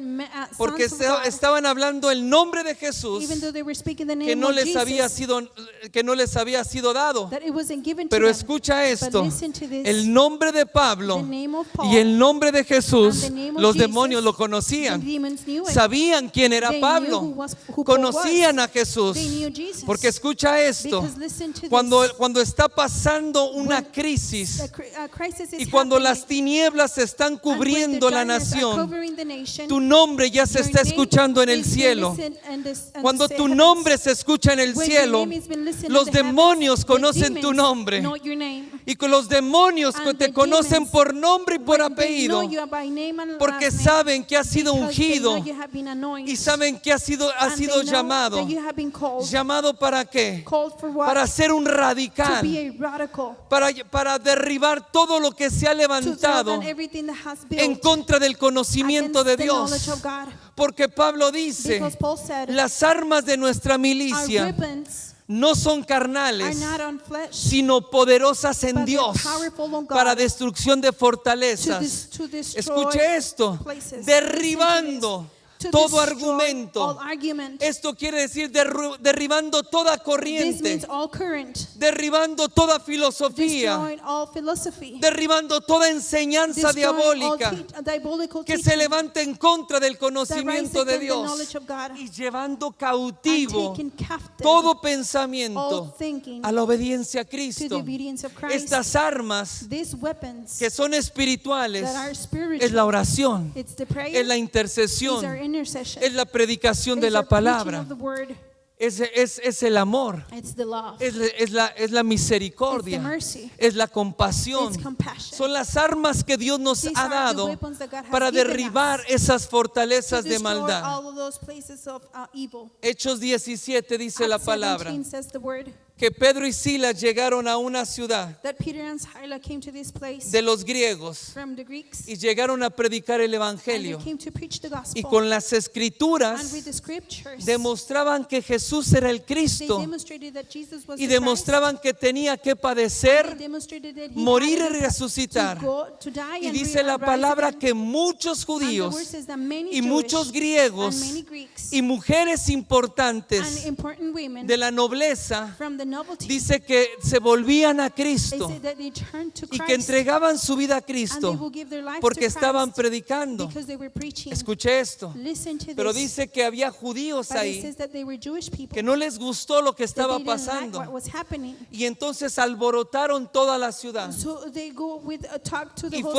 Speaker 1: porque
Speaker 2: sons of God,
Speaker 1: estaban hablando el nombre de Jesús
Speaker 2: even though they were speaking the
Speaker 1: que
Speaker 2: name
Speaker 1: no
Speaker 2: of
Speaker 1: les había
Speaker 2: Jesus,
Speaker 1: sido dado.
Speaker 2: that it wasn't given to
Speaker 1: Pero
Speaker 2: them.
Speaker 1: escucha esto,
Speaker 2: But listen to this.
Speaker 1: el nombre de Pablo
Speaker 2: The name of Paul
Speaker 1: y el nombre de Jesús,
Speaker 2: and the name of
Speaker 1: los
Speaker 2: Jesus,
Speaker 1: demonios lo
Speaker 2: the
Speaker 1: conocían.
Speaker 2: demons knew it.
Speaker 1: Sabían quién era
Speaker 2: They
Speaker 1: Pablo,
Speaker 2: knew who Paul
Speaker 1: conocían
Speaker 2: was.
Speaker 1: a Jesús.
Speaker 2: They knew Jesus.
Speaker 1: Porque escucha esto,
Speaker 2: Because listen to
Speaker 1: cuando
Speaker 2: this.
Speaker 1: está pasando una
Speaker 2: When
Speaker 1: crisis
Speaker 2: A crisis is
Speaker 1: y cuando
Speaker 2: happening,
Speaker 1: las tinieblas están
Speaker 2: and when the
Speaker 1: cubriendo la
Speaker 2: darkness are
Speaker 1: nación,
Speaker 2: covering the nation,
Speaker 1: tu nombre ya se
Speaker 2: your
Speaker 1: está
Speaker 2: name
Speaker 1: escuchando en el
Speaker 2: is being
Speaker 1: cielo.
Speaker 2: listened and
Speaker 1: Cuando
Speaker 2: the
Speaker 1: tu
Speaker 2: heavens.
Speaker 1: nombre se escucha en el
Speaker 2: When your
Speaker 1: cielo,
Speaker 2: name is being listened
Speaker 1: los
Speaker 2: in the
Speaker 1: demonios
Speaker 2: heavens,
Speaker 1: conocen
Speaker 2: the
Speaker 1: tu
Speaker 2: demons
Speaker 1: nombre.
Speaker 2: know your name.
Speaker 1: Y con los demonios
Speaker 2: And
Speaker 1: te
Speaker 2: the
Speaker 1: conocen
Speaker 2: demons,
Speaker 1: por nombre y por
Speaker 2: when they know
Speaker 1: apellido,
Speaker 2: you by name and
Speaker 1: porque
Speaker 2: last name,
Speaker 1: saben que has sido
Speaker 2: because they know
Speaker 1: ungido
Speaker 2: you have been anointed,
Speaker 1: y saben que has sido
Speaker 2: and they know
Speaker 1: llamado.
Speaker 2: that you have been called.
Speaker 1: ¿Llamado para qué?
Speaker 2: Called for what?
Speaker 1: Para ser un
Speaker 2: To
Speaker 1: radical,
Speaker 2: be a radical,
Speaker 1: para derribar todo lo que se ha
Speaker 2: to throw
Speaker 1: levantado
Speaker 2: down everything that has built
Speaker 1: en contra del conocimiento de
Speaker 2: against the knowledge
Speaker 1: Dios.
Speaker 2: of God.
Speaker 1: Porque Pablo dice,
Speaker 2: Because Paul said,
Speaker 1: las armas de nuestra
Speaker 2: our
Speaker 1: milicia
Speaker 2: weapons
Speaker 1: no son
Speaker 2: are
Speaker 1: carnales,
Speaker 2: not on flesh,
Speaker 1: sino poderosas en
Speaker 2: but they're
Speaker 1: Dios
Speaker 2: powerful on God
Speaker 1: para destrucción de
Speaker 2: to
Speaker 1: fortalezas.
Speaker 2: destroy
Speaker 1: Escuche esto,
Speaker 2: places.
Speaker 1: derribando
Speaker 2: To
Speaker 1: todo
Speaker 2: destroy all
Speaker 1: argumento.
Speaker 2: argument.
Speaker 1: Esto quiere decir derribando toda
Speaker 2: This
Speaker 1: corriente,
Speaker 2: means all current,
Speaker 1: derribando toda filosofía,
Speaker 2: destroying all philosophy,
Speaker 1: derribando toda enseñanza
Speaker 2: destroying all
Speaker 1: diabólica
Speaker 2: diabolical
Speaker 1: que se
Speaker 2: teaching
Speaker 1: levanta en contra del
Speaker 2: that rise
Speaker 1: conocimiento de
Speaker 2: against the
Speaker 1: Dios
Speaker 2: knowledge of God,
Speaker 1: y llevando
Speaker 2: and
Speaker 1: cautivo
Speaker 2: taking captive
Speaker 1: todo
Speaker 2: all
Speaker 1: pensamiento
Speaker 2: thinking
Speaker 1: a la obediencia a
Speaker 2: to the
Speaker 1: Cristo.
Speaker 2: obedience of Christ.
Speaker 1: Estas armas
Speaker 2: These weapons
Speaker 1: que son espirituales
Speaker 2: that are
Speaker 1: es
Speaker 2: spiritual,
Speaker 1: la oración,
Speaker 2: it's the prayer,
Speaker 1: es la
Speaker 2: it's our
Speaker 1: intercesión,
Speaker 2: intercession,
Speaker 1: es la predicación de
Speaker 2: it's
Speaker 1: la
Speaker 2: our preaching
Speaker 1: palabra,
Speaker 2: of the word,
Speaker 1: es el amor,
Speaker 2: it's the love,
Speaker 1: es la
Speaker 2: it's the
Speaker 1: misericordia,
Speaker 2: mercy,
Speaker 1: es la compasión.
Speaker 2: it's compassion.
Speaker 1: Son las armas que Dios nos
Speaker 2: These
Speaker 1: ha
Speaker 2: are the
Speaker 1: dado
Speaker 2: weapons that God has
Speaker 1: para
Speaker 2: given
Speaker 1: derribar
Speaker 2: us
Speaker 1: esas
Speaker 2: to
Speaker 1: fortalezas de
Speaker 2: destroy
Speaker 1: maldad.
Speaker 2: all of those places of evil.
Speaker 1: Hechos 17 dice la
Speaker 2: Acts
Speaker 1: palabra
Speaker 2: 17 says the word
Speaker 1: que Pedro y Silas llegaron a una ciudad
Speaker 2: that Peter and Silas came to this place
Speaker 1: de los griegos
Speaker 2: from the Greeks,
Speaker 1: y llegaron a predicar el
Speaker 2: and they
Speaker 1: evangelio
Speaker 2: came to preach the
Speaker 1: y
Speaker 2: gospel.
Speaker 1: con las
Speaker 2: And
Speaker 1: escrituras
Speaker 2: with the scriptures,
Speaker 1: demostraban que Jesús era el
Speaker 2: they
Speaker 1: Cristo
Speaker 2: demonstrated that Jesus was
Speaker 1: y
Speaker 2: the Christ.
Speaker 1: demostraban que tenía que
Speaker 2: They
Speaker 1: padecer,
Speaker 2: demonstrated that he
Speaker 1: morir
Speaker 2: had
Speaker 1: y resucitar.
Speaker 2: to go, to die
Speaker 1: Y
Speaker 2: and
Speaker 1: dice la
Speaker 2: rise
Speaker 1: palabra
Speaker 2: again.
Speaker 1: que muchos
Speaker 2: And the word
Speaker 1: judíos
Speaker 2: says that many
Speaker 1: y
Speaker 2: Jewish
Speaker 1: muchos griegos
Speaker 2: and many Greeks
Speaker 1: y mujeres
Speaker 2: and
Speaker 1: importantes
Speaker 2: important women
Speaker 1: de la nobleza
Speaker 2: from the nobility,
Speaker 1: dice que se volvían a
Speaker 2: they
Speaker 1: Cristo
Speaker 2: said that they turned to
Speaker 1: y que
Speaker 2: Christ
Speaker 1: entregaban su vida a
Speaker 2: and they
Speaker 1: Cristo
Speaker 2: will give their lives
Speaker 1: porque
Speaker 2: to
Speaker 1: estaban
Speaker 2: Christ
Speaker 1: predicando.
Speaker 2: because they were preaching.
Speaker 1: Escuché esto.
Speaker 2: Listen to
Speaker 1: Pero
Speaker 2: this.
Speaker 1: dice que había judíos
Speaker 2: But it
Speaker 1: ahí
Speaker 2: says that they were Jewish people,
Speaker 1: que no les gustó lo que
Speaker 2: that
Speaker 1: estaba
Speaker 2: they didn't like
Speaker 1: pasando
Speaker 2: what was happening.
Speaker 1: y entonces alborotaron toda la ciudad
Speaker 2: So they go with a talk to the
Speaker 1: y
Speaker 2: whole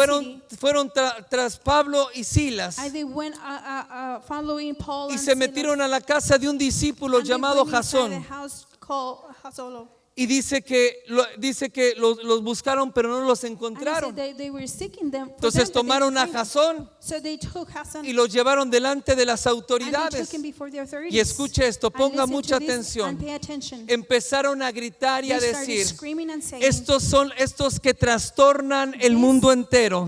Speaker 1: fueron
Speaker 2: city.
Speaker 1: tras Pablo y Silas
Speaker 2: And they went following Paul
Speaker 1: y
Speaker 2: and
Speaker 1: se
Speaker 2: Silas,
Speaker 1: metieron a la casa de un discípulo
Speaker 2: and they
Speaker 1: llamado
Speaker 2: went inside a
Speaker 1: Jasón
Speaker 2: house called Hasolo.
Speaker 1: y dice que los buscaron pero no los
Speaker 2: And he
Speaker 1: encontraron.
Speaker 2: said they were seeking them. For
Speaker 1: Entonces
Speaker 2: them, but they
Speaker 1: tomaron a
Speaker 2: didn't find them.
Speaker 1: Jasón
Speaker 2: So they took Hassan
Speaker 1: y lo llevaron delante de las
Speaker 2: and they
Speaker 1: autoridades.
Speaker 2: took him before the authorities.
Speaker 1: Y escuche esto,
Speaker 2: And
Speaker 1: ponga
Speaker 2: listen
Speaker 1: mucha
Speaker 2: to this
Speaker 1: atención.
Speaker 2: and pay attention.
Speaker 1: Empezaron a gritar y a
Speaker 2: They started
Speaker 1: decir,
Speaker 2: screaming and saying
Speaker 1: estos son estos que trastornan el mundo entero.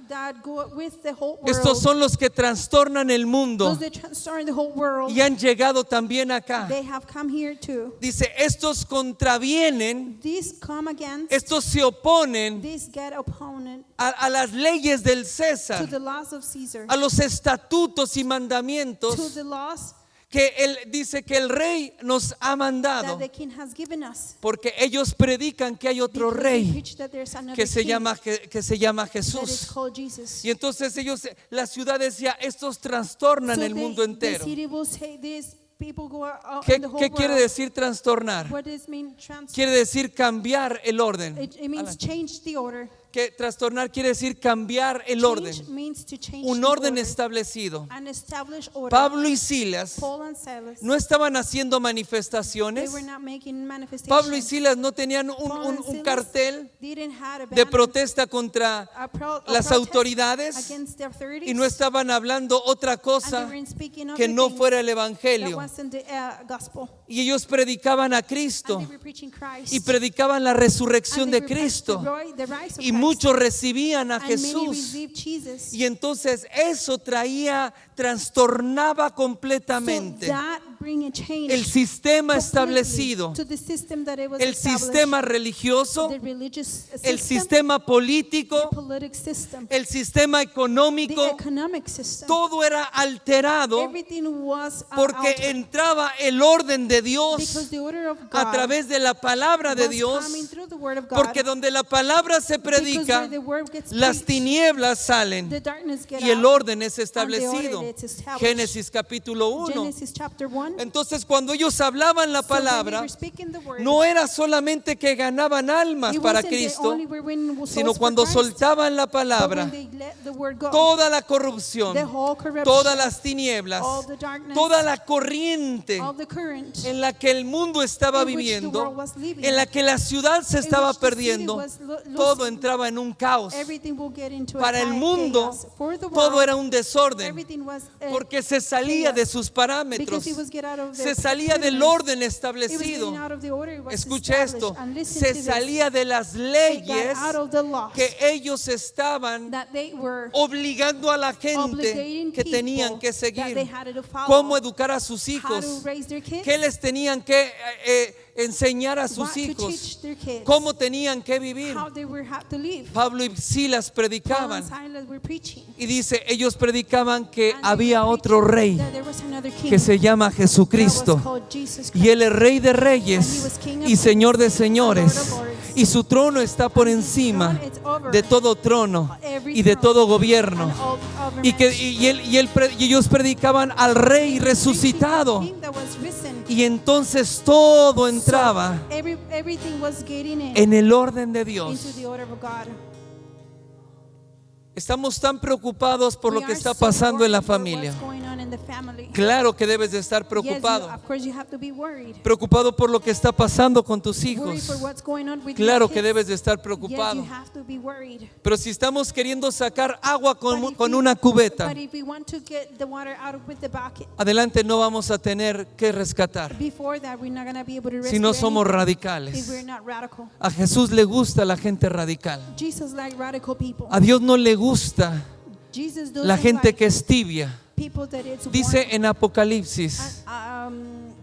Speaker 2: that go with the whole world.
Speaker 1: Estos son los que trastornan el mundo
Speaker 2: Those that transform the whole world.
Speaker 1: y han llegado también acá.
Speaker 2: They have come here too.
Speaker 1: Dice, estos contravienen,
Speaker 2: These come against.
Speaker 1: estos se oponen
Speaker 2: These get opponent
Speaker 1: a las leyes del
Speaker 2: to
Speaker 1: César,
Speaker 2: the laws of Caesar.
Speaker 1: a los estatutos y
Speaker 2: To
Speaker 1: mandamientos
Speaker 2: the laws
Speaker 1: que él dice que el rey nos ha
Speaker 2: that
Speaker 1: mandado,
Speaker 2: the king has given us.
Speaker 1: porque ellos predican que hay otro
Speaker 2: Because they
Speaker 1: rey
Speaker 2: preach that there's another
Speaker 1: que se
Speaker 2: king
Speaker 1: llama
Speaker 2: that is
Speaker 1: Jesús.
Speaker 2: called Jesus.
Speaker 1: Y entonces las ciudades decía, estos trastornan
Speaker 2: So
Speaker 1: el mundo
Speaker 2: the
Speaker 1: entero.
Speaker 2: city will say these people go out
Speaker 1: ¿Qué,
Speaker 2: in the whole
Speaker 1: qué quiere
Speaker 2: world.
Speaker 1: decir trastornar?
Speaker 2: What does mean trans?
Speaker 1: Quiere decir cambiar el orden.
Speaker 2: It means change the order.
Speaker 1: Que trastornar quiere decir cambiar el orden.
Speaker 2: Change means to change
Speaker 1: Un
Speaker 2: the
Speaker 1: orden
Speaker 2: order.
Speaker 1: establecido.
Speaker 2: An established order.
Speaker 1: Pablo y Silas
Speaker 2: Paul and Silas,
Speaker 1: no estaban haciendo
Speaker 2: they
Speaker 1: manifestaciones.
Speaker 2: were not making manifestations.
Speaker 1: Pablo y Silas no tenían
Speaker 2: Paul and
Speaker 1: un
Speaker 2: Silas
Speaker 1: cartel
Speaker 2: didn't have a
Speaker 1: de
Speaker 2: banner,
Speaker 1: protesta contra
Speaker 2: a
Speaker 1: las
Speaker 2: protest
Speaker 1: autoridades
Speaker 2: against the authorities,
Speaker 1: y no estaban hablando otra
Speaker 2: and they
Speaker 1: cosa
Speaker 2: weren't speaking
Speaker 1: que
Speaker 2: other
Speaker 1: no
Speaker 2: things
Speaker 1: fuera el
Speaker 2: that
Speaker 1: evangelio.
Speaker 2: wasn't the gospel.
Speaker 1: Y ellos predicaban a
Speaker 2: And
Speaker 1: Cristo
Speaker 2: they were preaching Christ.
Speaker 1: y predicaban la resurrección
Speaker 2: And they
Speaker 1: de
Speaker 2: were preaching
Speaker 1: Cristo.
Speaker 2: the rise of
Speaker 1: Y
Speaker 2: Christ.
Speaker 1: muchos recibían a
Speaker 2: And many
Speaker 1: Jesús.
Speaker 2: received Jesus.
Speaker 1: Y entonces eso trastornaba
Speaker 2: So
Speaker 1: completamente
Speaker 2: that bring a change
Speaker 1: el sistema
Speaker 2: completely
Speaker 1: establecido,
Speaker 2: to the system that it was
Speaker 1: el
Speaker 2: established.
Speaker 1: sistema religioso,
Speaker 2: The religious
Speaker 1: el
Speaker 2: system,
Speaker 1: sistema
Speaker 2: the
Speaker 1: político,
Speaker 2: political system,
Speaker 1: el sistema
Speaker 2: the
Speaker 1: económico.
Speaker 2: economic system.
Speaker 1: Todo era alterado
Speaker 2: Everything was
Speaker 1: porque
Speaker 2: altered
Speaker 1: entraba el orden de Dios
Speaker 2: because the order of God
Speaker 1: a través de la palabra de
Speaker 2: was
Speaker 1: Dios.
Speaker 2: coming through the word of God.
Speaker 1: Porque donde la palabra se
Speaker 2: Because
Speaker 1: predica,
Speaker 2: where the word gets
Speaker 1: las
Speaker 2: preached,
Speaker 1: tinieblas salen
Speaker 2: the darkness get
Speaker 1: y el
Speaker 2: out.
Speaker 1: orden es establecido.
Speaker 2: order is established.
Speaker 1: Génesis capítulo 1.
Speaker 2: Genesis chapter 1.
Speaker 1: Entonces cuando ellos hablaban la
Speaker 2: So when they
Speaker 1: palabra,
Speaker 2: were speaking the word,
Speaker 1: no era solamente que ganaban almas
Speaker 2: it
Speaker 1: para
Speaker 2: wasn't they
Speaker 1: Cristo,
Speaker 2: only were winning souls
Speaker 1: sino
Speaker 2: for
Speaker 1: cuando
Speaker 2: Christ,
Speaker 1: soltaban la
Speaker 2: but
Speaker 1: palabra,
Speaker 2: when they let the word go,
Speaker 1: toda la corrupción,
Speaker 2: the whole corruption,
Speaker 1: todas las tinieblas,
Speaker 2: all the darkness,
Speaker 1: toda la corriente
Speaker 2: all the current,
Speaker 1: en la que el mundo estaba
Speaker 2: in which the
Speaker 1: viviendo,
Speaker 2: world was living,
Speaker 1: en la que la ciudad se
Speaker 2: in
Speaker 1: estaba
Speaker 2: which the city
Speaker 1: perdiendo,
Speaker 2: was
Speaker 1: todo
Speaker 2: losing,
Speaker 1: entraba en un caos.
Speaker 2: everything will get into a
Speaker 1: Para el
Speaker 2: chaos.
Speaker 1: mundo,
Speaker 2: For the
Speaker 1: todo
Speaker 2: world,
Speaker 1: era un desorden,
Speaker 2: everything was
Speaker 1: porque se salía
Speaker 2: chaos,
Speaker 1: de sus parámetros,
Speaker 2: because it was get out of
Speaker 1: se
Speaker 2: the
Speaker 1: salía del
Speaker 2: parameters.
Speaker 1: orden
Speaker 2: It was
Speaker 1: establecido.
Speaker 2: getting out of the order it was
Speaker 1: Escuche
Speaker 2: established.
Speaker 1: esto,
Speaker 2: And listen
Speaker 1: se
Speaker 2: to this.
Speaker 1: salía de las
Speaker 2: It
Speaker 1: leyes
Speaker 2: got out of the laws
Speaker 1: que ellos estaban
Speaker 2: that they were
Speaker 1: obligando a la gente
Speaker 2: obligating
Speaker 1: que
Speaker 2: people
Speaker 1: tenían que
Speaker 2: that they
Speaker 1: seguir.
Speaker 2: had to follow,
Speaker 1: Cómo educar a sus
Speaker 2: how
Speaker 1: hijos,
Speaker 2: to raise their kids,
Speaker 1: qué les tenían que enseñar a
Speaker 2: what
Speaker 1: sus
Speaker 2: to
Speaker 1: hijos
Speaker 2: teach their kids,
Speaker 1: cómo tenían que vivir.
Speaker 2: how they were have to live.
Speaker 1: Pablo y Silas
Speaker 2: Paul
Speaker 1: predicaban
Speaker 2: and Silas were preaching.
Speaker 1: y dice, ellos predicaban que
Speaker 2: And they
Speaker 1: había
Speaker 2: were
Speaker 1: otro
Speaker 2: preaching
Speaker 1: rey
Speaker 2: that there was another king
Speaker 1: que se llama
Speaker 2: that was
Speaker 1: Jesucristo.
Speaker 2: called Jesus
Speaker 1: Y Él
Speaker 2: Christ.
Speaker 1: es Rey de Reyes y Señor de Señores. Y su trono está por encima de todo trono y de todo gobierno. Y ellos predicaban al Rey resucitado.
Speaker 2: King that was risen.
Speaker 1: Y entonces todo entraba
Speaker 2: Everything was getting
Speaker 1: en el orden de
Speaker 2: into
Speaker 1: Dios.
Speaker 2: the order of God.
Speaker 1: Estamos tan preocupados por lo
Speaker 2: We
Speaker 1: que
Speaker 2: are
Speaker 1: está
Speaker 2: so
Speaker 1: pasando en la
Speaker 2: worried for
Speaker 1: familia.
Speaker 2: what's going on in the family.
Speaker 1: Claro que debes de estar
Speaker 2: Yes,
Speaker 1: preocupado.
Speaker 2: of course you have to be worried.
Speaker 1: Preocupado por lo que está pasando con tus
Speaker 2: Worried for
Speaker 1: hijos.
Speaker 2: what's going on with
Speaker 1: Claro
Speaker 2: your
Speaker 1: que
Speaker 2: kids.
Speaker 1: debes de estar
Speaker 2: Yes,
Speaker 1: preocupado.
Speaker 2: you have to be worried.
Speaker 1: Pero si estamos queriendo sacar agua
Speaker 2: But
Speaker 1: con
Speaker 2: if we-
Speaker 1: una cubeta,
Speaker 2: But if we want to get the water out with the bucket,
Speaker 1: adelante no vamos a tener que rescatar
Speaker 2: before that we're not going to be able to rescue
Speaker 1: si no somos
Speaker 2: anything if
Speaker 1: radicales.
Speaker 2: we're not radical.
Speaker 1: A Jesús le gusta la gente radical.
Speaker 2: Jesus liked radical people.
Speaker 1: A Dios no le gusta
Speaker 2: Jesus doesn't
Speaker 1: la gente
Speaker 2: like
Speaker 1: que es tibia.
Speaker 2: people that it's
Speaker 1: Dice
Speaker 2: warm.
Speaker 1: en Apocalipsis,
Speaker 2: Um,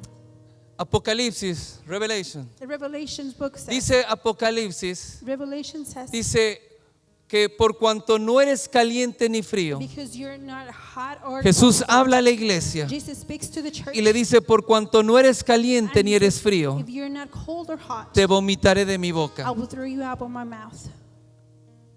Speaker 1: Apocalipsis, Revelation.
Speaker 2: the Revelations book says,
Speaker 1: Dice Apocalipsis,
Speaker 2: Revelation says,
Speaker 1: dice que por cuanto no eres caliente ni frío,
Speaker 2: because you're not hot or
Speaker 1: Jesús
Speaker 2: cold.
Speaker 1: habla a la iglesia
Speaker 2: Jesus speaks to the church
Speaker 1: y le dice, por cuanto no eres caliente
Speaker 2: and
Speaker 1: ni
Speaker 2: he
Speaker 1: eres
Speaker 2: says,
Speaker 1: frío,
Speaker 2: if you're not cold or hot,
Speaker 1: te vomitaré de mi
Speaker 2: I
Speaker 1: boca.
Speaker 2: will throw you out of my mouth.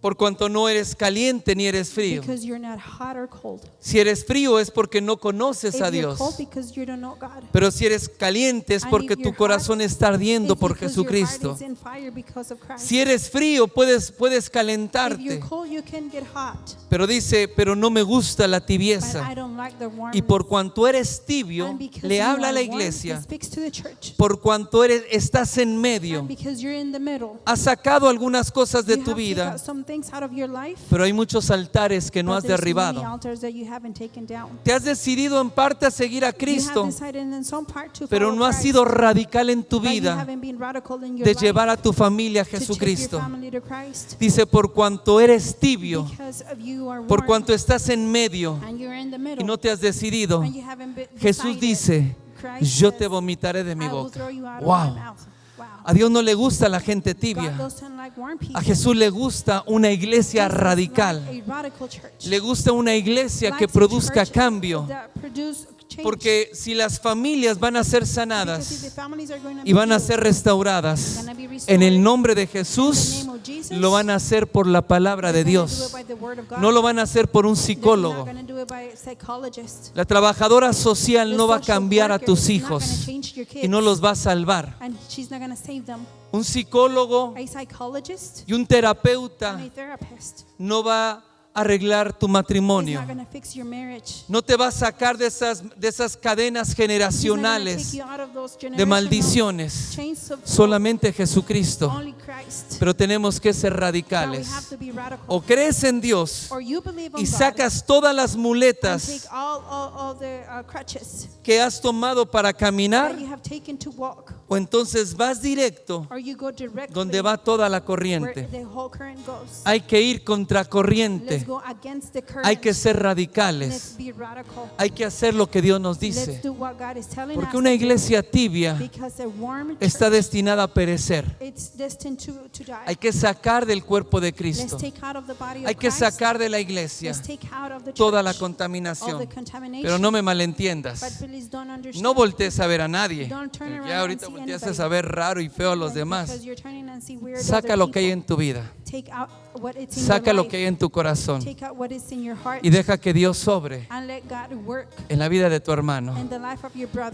Speaker 1: Por cuanto no eres caliente ni eres frío.
Speaker 2: Because you're not hot or cold.
Speaker 1: Si eres frío es porque no conoces
Speaker 2: If
Speaker 1: a
Speaker 2: you're
Speaker 1: Dios.
Speaker 2: cold, because you don't know God.
Speaker 1: Pero si eres caliente es
Speaker 2: And
Speaker 1: porque
Speaker 2: if
Speaker 1: tu
Speaker 2: you're
Speaker 1: corazón
Speaker 2: hot,
Speaker 1: está ardiendo
Speaker 2: it's
Speaker 1: por
Speaker 2: because your heart
Speaker 1: Jesucristo.
Speaker 2: is in fire because of Christ.
Speaker 1: Si eres frío puedes
Speaker 2: If you're
Speaker 1: calentarte.
Speaker 2: cold, you can get hot.
Speaker 1: Pero dice, pero no me gusta la
Speaker 2: But
Speaker 1: tibieza.
Speaker 2: I don't like the warmness.
Speaker 1: Y por cuanto eres tibio,
Speaker 2: And because
Speaker 1: le
Speaker 2: you
Speaker 1: habla a
Speaker 2: are
Speaker 1: la
Speaker 2: warm,
Speaker 1: iglesia.
Speaker 2: he speaks to the church.
Speaker 1: Por cuanto estás en medio.
Speaker 2: And because you're in the middle,
Speaker 1: Has sacado algunas cosas de
Speaker 2: you
Speaker 1: tu
Speaker 2: have picked
Speaker 1: vida,
Speaker 2: out some things out of your life,
Speaker 1: pero hay muchos altares que no
Speaker 2: but
Speaker 1: has
Speaker 2: there's many
Speaker 1: derribado.
Speaker 2: altars that you haven't taken down.
Speaker 1: Te has decidido en parte a seguir a
Speaker 2: You have
Speaker 1: Cristo,
Speaker 2: decided in some part to
Speaker 1: pero
Speaker 2: follow
Speaker 1: no has
Speaker 2: Christ,
Speaker 1: sido radical en tu
Speaker 2: but you
Speaker 1: vida
Speaker 2: haven't been radical in your
Speaker 1: de
Speaker 2: life
Speaker 1: llevar a tu familia a
Speaker 2: to take
Speaker 1: Jesucristo.
Speaker 2: your family to Christ.
Speaker 1: Dice, por cuanto eres tibio,
Speaker 2: Because of you are
Speaker 1: por
Speaker 2: warm,
Speaker 1: cuanto estás en medio
Speaker 2: and you're in the middle,
Speaker 1: y no te has decidido,
Speaker 2: and you haven't
Speaker 1: Jesús
Speaker 2: decided,
Speaker 1: dice,
Speaker 2: Christ
Speaker 1: yo
Speaker 2: says,
Speaker 1: te vomitaré de mi
Speaker 2: I will
Speaker 1: boca.
Speaker 2: throw you out of my
Speaker 1: Wow.
Speaker 2: mouth. Wow.
Speaker 1: A Dios no le gusta la gente
Speaker 2: God
Speaker 1: tibia.
Speaker 2: doesn't like warm people.
Speaker 1: A Jesús le gusta una iglesia
Speaker 2: Jesus
Speaker 1: radical.
Speaker 2: likes a radical church.
Speaker 1: Le gusta una iglesia que
Speaker 2: Likes a
Speaker 1: produzca
Speaker 2: church
Speaker 1: cambio.
Speaker 2: that produce change.
Speaker 1: Porque si las familias van a ser
Speaker 2: Because if the
Speaker 1: sanadas
Speaker 2: families are going to
Speaker 1: y
Speaker 2: be
Speaker 1: van a
Speaker 2: healed,
Speaker 1: ser restauradas,
Speaker 2: gonna be restored,
Speaker 1: en el nombre de
Speaker 2: in the
Speaker 1: Jesús,
Speaker 2: name of Jesus,
Speaker 1: lo van a hacer por la palabra de
Speaker 2: they're gonna do
Speaker 1: Dios.
Speaker 2: it by the word of God.
Speaker 1: No lo van a hacer por un
Speaker 2: They're
Speaker 1: psicólogo.
Speaker 2: not gonna do it by a psychologist.
Speaker 1: La trabajadora social
Speaker 2: The
Speaker 1: no va a
Speaker 2: social
Speaker 1: cambiar a
Speaker 2: worker
Speaker 1: tus
Speaker 2: is not
Speaker 1: hijos
Speaker 2: gonna change your
Speaker 1: y no
Speaker 2: kids,
Speaker 1: los va a salvar.
Speaker 2: and she's not going to save them.
Speaker 1: Un psicólogo
Speaker 2: A psychologist
Speaker 1: y un
Speaker 2: and
Speaker 1: terapeuta
Speaker 2: a therapist
Speaker 1: no va a arreglar tu
Speaker 2: is
Speaker 1: matrimonio.
Speaker 2: not going to fix your marriage.
Speaker 1: No te va a sacar de esas cadenas
Speaker 2: He's not gonna
Speaker 1: generacionales
Speaker 2: take you out of those
Speaker 1: de
Speaker 2: generational
Speaker 1: maldiciones.
Speaker 2: chains of
Speaker 1: Solamente Jesucristo.
Speaker 2: only Christ.
Speaker 1: Pero tenemos que ser
Speaker 2: Now we
Speaker 1: radicales.
Speaker 2: have to be radical.
Speaker 1: O crees en Dios
Speaker 2: Or you believe on
Speaker 1: y
Speaker 2: God
Speaker 1: sacas todas las
Speaker 2: and
Speaker 1: muletas
Speaker 2: take all the crutches
Speaker 1: que has tomado para caminar,
Speaker 2: that you have taken to walk,
Speaker 1: o entonces vas directo
Speaker 2: or you go directly
Speaker 1: donde va toda la
Speaker 2: where
Speaker 1: corriente.
Speaker 2: the whole current goes.
Speaker 1: Hay que ir contra
Speaker 2: Let's
Speaker 1: corriente.
Speaker 2: go against the current.
Speaker 1: Hay que ser
Speaker 2: Let's
Speaker 1: radicales.
Speaker 2: be radical.
Speaker 1: Hay que hacer lo que Dios nos
Speaker 2: Let's
Speaker 1: dice.
Speaker 2: do what God is telling
Speaker 1: Porque
Speaker 2: us
Speaker 1: una
Speaker 2: to do.
Speaker 1: iglesia tibia
Speaker 2: Because a warm
Speaker 1: está
Speaker 2: church,
Speaker 1: destinada a perecer.
Speaker 2: it's destined to die.
Speaker 1: Hay que sacar del cuerpo de
Speaker 2: Let's
Speaker 1: Cristo.
Speaker 2: take out of the body of
Speaker 1: Hay que
Speaker 2: Christ.
Speaker 1: sacar de la iglesia
Speaker 2: Let's take out of the
Speaker 1: toda la
Speaker 2: church all
Speaker 1: contaminación.
Speaker 2: the contamination.
Speaker 1: Pero no me
Speaker 2: But
Speaker 1: malentiendas.
Speaker 2: please don't understand.
Speaker 1: No voltees a ver a nadie.
Speaker 2: Don't turn around
Speaker 1: Ya ahorita
Speaker 2: and see
Speaker 1: volteaste
Speaker 2: anybody.
Speaker 1: a ver raro y feo a los
Speaker 2: Because
Speaker 1: demás.
Speaker 2: you're turning and see weird
Speaker 1: Saca
Speaker 2: other
Speaker 1: lo que hay
Speaker 2: people.
Speaker 1: en tu vida.
Speaker 2: Take out what it's in
Speaker 1: Saca
Speaker 2: your
Speaker 1: lo
Speaker 2: life.
Speaker 1: que hay en tu corazón.
Speaker 2: Take out what is in your heart.
Speaker 1: Y deja que Dios sobre
Speaker 2: And let God work
Speaker 1: en la vida de tu hermano.
Speaker 2: in the life of your brother.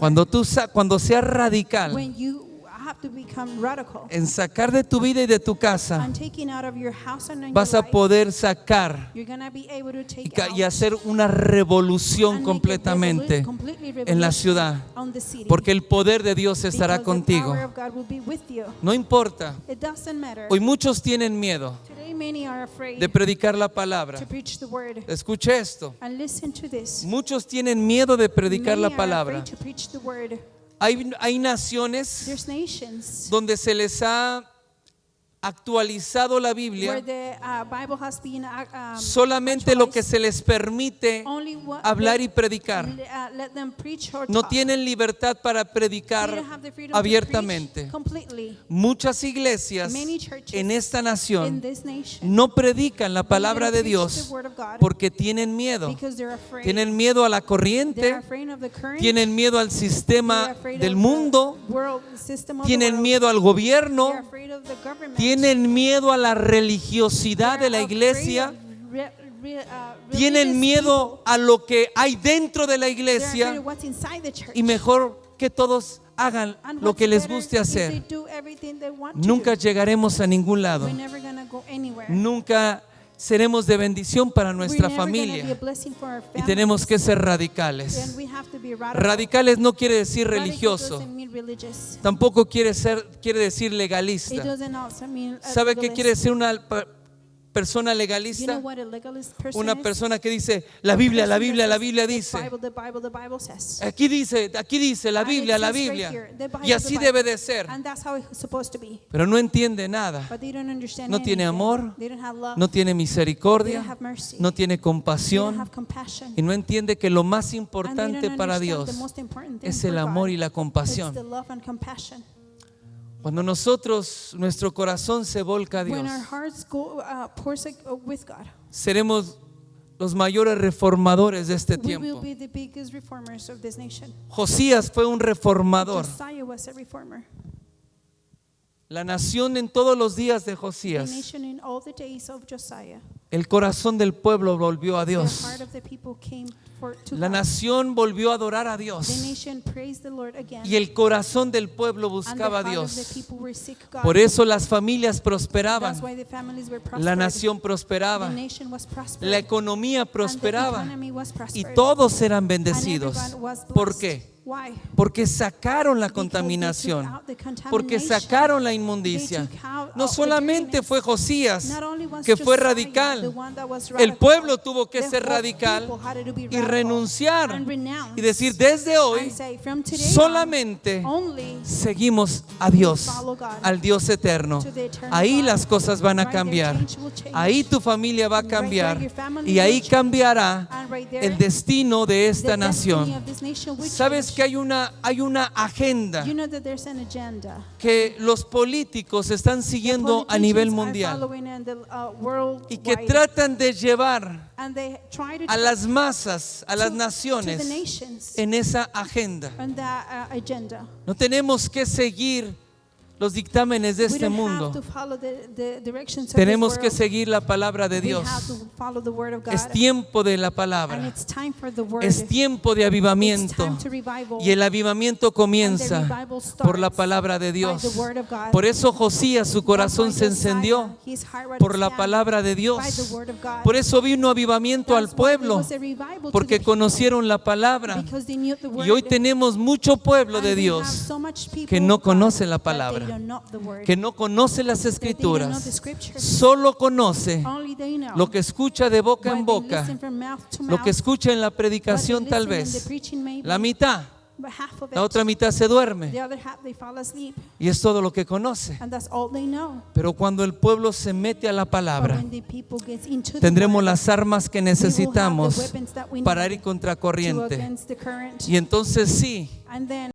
Speaker 1: Cuando seas radical
Speaker 2: When you have to become radical
Speaker 1: en sacar de tu vida y de tu casa,
Speaker 2: and taking out of your house and in
Speaker 1: vas
Speaker 2: your
Speaker 1: a
Speaker 2: life,
Speaker 1: poder sacar
Speaker 2: you're going to be able to take
Speaker 1: y
Speaker 2: out
Speaker 1: hacer una revolución
Speaker 2: and make a
Speaker 1: completamente
Speaker 2: completely
Speaker 1: en la
Speaker 2: revolution
Speaker 1: ciudad.
Speaker 2: on the city.
Speaker 1: Porque el poder de Dios estará
Speaker 2: Because
Speaker 1: contigo.
Speaker 2: the power of God will be with you.
Speaker 1: No importa.
Speaker 2: It doesn't matter.
Speaker 1: Hoy muchos tienen miedo
Speaker 2: Today many are afraid
Speaker 1: de predicar la palabra.
Speaker 2: to preach the word.
Speaker 1: Escuche esto.
Speaker 2: And listen to this.
Speaker 1: Muchos tienen miedo de predicar
Speaker 2: Many
Speaker 1: la
Speaker 2: are
Speaker 1: palabra.
Speaker 2: afraid to preach the word.
Speaker 1: Hay naciones
Speaker 2: There's nations
Speaker 1: donde se les ha actualizado la
Speaker 2: where
Speaker 1: Biblia,
Speaker 2: the Bible has been
Speaker 1: solamente lo que se les permite
Speaker 2: only what
Speaker 1: hablar y predicar.
Speaker 2: let them preach or
Speaker 1: No
Speaker 2: talk.
Speaker 1: tienen libertad para
Speaker 2: They
Speaker 1: predicar
Speaker 2: don't have the freedom to
Speaker 1: abiertamente.
Speaker 2: preach completely.
Speaker 1: Muchas iglesias
Speaker 2: Many churches
Speaker 1: en esta
Speaker 2: in
Speaker 1: nación
Speaker 2: this nation
Speaker 1: no predican la palabra de
Speaker 2: preach
Speaker 1: Dios
Speaker 2: the word of God
Speaker 1: porque tienen miedo.
Speaker 2: because they're afraid.
Speaker 1: Tienen miedo a la
Speaker 2: They're
Speaker 1: corriente,
Speaker 2: afraid of the current.
Speaker 1: tienen miedo al
Speaker 2: They're
Speaker 1: sistema
Speaker 2: afraid
Speaker 1: del
Speaker 2: of
Speaker 1: mundo,
Speaker 2: the world, the system of the
Speaker 1: tienen
Speaker 2: world.
Speaker 1: miedo al
Speaker 2: They're
Speaker 1: gobierno,
Speaker 2: afraid of the government.
Speaker 1: tienen miedo a la religiosidad de la
Speaker 2: They're
Speaker 1: iglesia,
Speaker 2: afraid of religious
Speaker 1: tienen miedo
Speaker 2: people.
Speaker 1: a lo que hay dentro de la
Speaker 2: They're afraid
Speaker 1: iglesia
Speaker 2: of what's inside the church.
Speaker 1: y mejor que todos hagan
Speaker 2: And
Speaker 1: lo
Speaker 2: what's
Speaker 1: que les
Speaker 2: better
Speaker 1: guste
Speaker 2: if they
Speaker 1: hacer.
Speaker 2: do everything they want to
Speaker 1: Nunca
Speaker 2: do.
Speaker 1: llegaremos a ningún lado.
Speaker 2: We're never gonna go anywhere.
Speaker 1: Nunca seremos de bendición para nuestra
Speaker 2: We're never gonna be a
Speaker 1: familia.
Speaker 2: blessing for our
Speaker 1: Y tenemos que
Speaker 2: families.
Speaker 1: ser
Speaker 2: And
Speaker 1: radicales.
Speaker 2: we have to be radical.
Speaker 1: Radicales no quiere decir
Speaker 2: Radical
Speaker 1: religioso.
Speaker 2: doesn't mean religious.
Speaker 1: Tampoco quiere decir
Speaker 2: It
Speaker 1: legalista.
Speaker 2: doesn't also mean
Speaker 1: ¿Sabe qué quiere
Speaker 2: legalist.
Speaker 1: decir una persona
Speaker 2: You know
Speaker 1: legalista?
Speaker 2: what a legalist person
Speaker 1: Una
Speaker 2: is?
Speaker 1: persona que dice, la Biblia dice.
Speaker 2: The Bible says.
Speaker 1: Aquí dice, la
Speaker 2: And it
Speaker 1: Biblia, la
Speaker 2: says right
Speaker 1: Biblia.
Speaker 2: here, the Bible,
Speaker 1: Y así
Speaker 2: the Bible.
Speaker 1: debe de ser.
Speaker 2: And that's how it's supposed to be.
Speaker 1: Pero no entiende nada.
Speaker 2: But they don't understand
Speaker 1: No tiene
Speaker 2: anything.
Speaker 1: amor,
Speaker 2: They don't have love.
Speaker 1: no tiene
Speaker 2: They don't
Speaker 1: misericordia,
Speaker 2: have mercy.
Speaker 1: no tiene
Speaker 2: They don't
Speaker 1: compasión
Speaker 2: have compassion.
Speaker 1: y no entiende que lo más
Speaker 2: And they
Speaker 1: importante
Speaker 2: don't
Speaker 1: para
Speaker 2: understand
Speaker 1: Dios
Speaker 2: the most important thing
Speaker 1: es
Speaker 2: for
Speaker 1: el
Speaker 2: God.
Speaker 1: amor y la
Speaker 2: It's the
Speaker 1: compasión.
Speaker 2: love and compassion.
Speaker 1: Cuando nuestro corazón se volca a Dios,
Speaker 2: When our hearts go pours with God,
Speaker 1: seremos los mayores reformadores de este
Speaker 2: we will
Speaker 1: tiempo.
Speaker 2: be the biggest reformers of this nation.
Speaker 1: Josías fue un reformador.
Speaker 2: Josiah was a reformer.
Speaker 1: La nación en todos los días de
Speaker 2: The
Speaker 1: Josías,
Speaker 2: nation in all the days of Josiah,
Speaker 1: el corazón del pueblo volvió a
Speaker 2: the
Speaker 1: Dios.
Speaker 2: heart of the people came to
Speaker 1: La
Speaker 2: God.
Speaker 1: nación volvió a adorar a
Speaker 2: The
Speaker 1: Dios.
Speaker 2: nation praised the Lord again.
Speaker 1: Y el corazón del pueblo
Speaker 2: And the
Speaker 1: buscaba a
Speaker 2: heart of the
Speaker 1: Dios.
Speaker 2: people were seek God.
Speaker 1: Por eso las familias prosperaban,
Speaker 2: That's why the families were
Speaker 1: la
Speaker 2: prospered.
Speaker 1: nación
Speaker 2: The
Speaker 1: prosperaba,
Speaker 2: nation was prospered.
Speaker 1: la economía
Speaker 2: And the
Speaker 1: prosperaba
Speaker 2: economy was
Speaker 1: y
Speaker 2: prospered.
Speaker 1: todos eran
Speaker 2: And
Speaker 1: bendecidos.
Speaker 2: everyone was
Speaker 1: ¿Por
Speaker 2: blessed.
Speaker 1: qué?
Speaker 2: Why?
Speaker 1: Porque sacaron la
Speaker 2: Because they took
Speaker 1: contaminación,
Speaker 2: out the
Speaker 1: porque
Speaker 2: contamination.
Speaker 1: sacaron la
Speaker 2: They
Speaker 1: inmundicia.
Speaker 2: took out
Speaker 1: No
Speaker 2: all the
Speaker 1: solamente
Speaker 2: dirtiness.
Speaker 1: fue Josías
Speaker 2: Not only was
Speaker 1: que fue
Speaker 2: Josiah the
Speaker 1: radical,
Speaker 2: one that was
Speaker 1: el
Speaker 2: radical,
Speaker 1: pueblo tuvo que
Speaker 2: the
Speaker 1: ser
Speaker 2: whole
Speaker 1: radical
Speaker 2: people had to be
Speaker 1: y
Speaker 2: radical
Speaker 1: renunciar
Speaker 2: and renounce
Speaker 1: y decir, desde hoy
Speaker 2: and say, from today
Speaker 1: solamente
Speaker 2: on, only
Speaker 1: seguimos a Dios,
Speaker 2: follow God,
Speaker 1: al Dios eterno.
Speaker 2: to the eternal
Speaker 1: Ahí
Speaker 2: God.
Speaker 1: las cosas van a
Speaker 2: Right there,
Speaker 1: cambiar.
Speaker 2: change will change.
Speaker 1: Ahí tu familia va a
Speaker 2: Right there,
Speaker 1: cambiar
Speaker 2: your family
Speaker 1: y ahí
Speaker 2: will change.
Speaker 1: cambiará
Speaker 2: And right there,
Speaker 1: el destino de
Speaker 2: the
Speaker 1: esta
Speaker 2: destiny
Speaker 1: nación.
Speaker 2: of this nation will
Speaker 1: Sabes
Speaker 2: change.
Speaker 1: que hay una agenda
Speaker 2: You know that there's an agenda.
Speaker 1: que los políticos están siguiendo a nivel mundial y que tratan de llevar
Speaker 2: And they try to
Speaker 1: a las masas, a las
Speaker 2: to the
Speaker 1: naciones
Speaker 2: nations
Speaker 1: en esa agenda.
Speaker 2: on that agenda.
Speaker 1: No tenemos que seguir los dictámenes de
Speaker 2: We
Speaker 1: este
Speaker 2: don't
Speaker 1: mundo.
Speaker 2: have to follow the directions of
Speaker 1: Tenemos
Speaker 2: this
Speaker 1: que
Speaker 2: world.
Speaker 1: seguir la palabra de
Speaker 2: We
Speaker 1: Dios.
Speaker 2: have to follow the word of God.
Speaker 1: Es tiempo de la
Speaker 2: And
Speaker 1: palabra.
Speaker 2: it's time for the word.
Speaker 1: Es tiempo de
Speaker 2: It's
Speaker 1: avivamiento.
Speaker 2: time to revival.
Speaker 1: Y el avivamiento
Speaker 2: And the
Speaker 1: comienza
Speaker 2: revival starts
Speaker 1: por la palabra de
Speaker 2: by
Speaker 1: Dios.
Speaker 2: the word of God.
Speaker 1: Por eso Josías, su corazón
Speaker 2: That's
Speaker 1: se
Speaker 2: why Josiah,
Speaker 1: encendió
Speaker 2: his heart was
Speaker 1: por la
Speaker 2: scanned
Speaker 1: palabra de
Speaker 2: by
Speaker 1: Dios.
Speaker 2: the word of God.
Speaker 1: Por eso vino avivamiento al
Speaker 2: That's why there
Speaker 1: pueblo,
Speaker 2: was a revival to
Speaker 1: porque
Speaker 2: the people,
Speaker 1: conocieron la palabra.
Speaker 2: because they knew the word.
Speaker 1: Y hoy tenemos mucho pueblo
Speaker 2: And
Speaker 1: de
Speaker 2: we have
Speaker 1: Dios
Speaker 2: so much people
Speaker 1: que no
Speaker 2: of God
Speaker 1: conoce la
Speaker 2: that
Speaker 1: palabra,
Speaker 2: they don't know the word,
Speaker 1: que no conoce las
Speaker 2: that they don't know the
Speaker 1: escrituras,
Speaker 2: scriptures.
Speaker 1: solo conoce
Speaker 2: Only they know
Speaker 1: lo que escucha de boca
Speaker 2: what
Speaker 1: en
Speaker 2: they
Speaker 1: boca,
Speaker 2: listen from mouth to
Speaker 1: lo que
Speaker 2: mouth,
Speaker 1: escucha en la
Speaker 2: what they
Speaker 1: predicación tal
Speaker 2: listen in the
Speaker 1: vez,
Speaker 2: preaching maybe,
Speaker 1: la mitad,
Speaker 2: but half of
Speaker 1: la
Speaker 2: it,
Speaker 1: otra mitad se duerme
Speaker 2: the other half they fall asleep,
Speaker 1: y es todo lo que conoce.
Speaker 2: and that's all they know.
Speaker 1: Pero cuando el pueblo se mete a la
Speaker 2: But
Speaker 1: palabra,
Speaker 2: when the people get into the
Speaker 1: tendremos
Speaker 2: word,
Speaker 1: las armas que
Speaker 2: we will have the
Speaker 1: necesitamos
Speaker 2: weapons that we
Speaker 1: para
Speaker 2: need
Speaker 1: ir contra
Speaker 2: to
Speaker 1: corriente.
Speaker 2: against the current,
Speaker 1: Y entonces sí,
Speaker 2: and then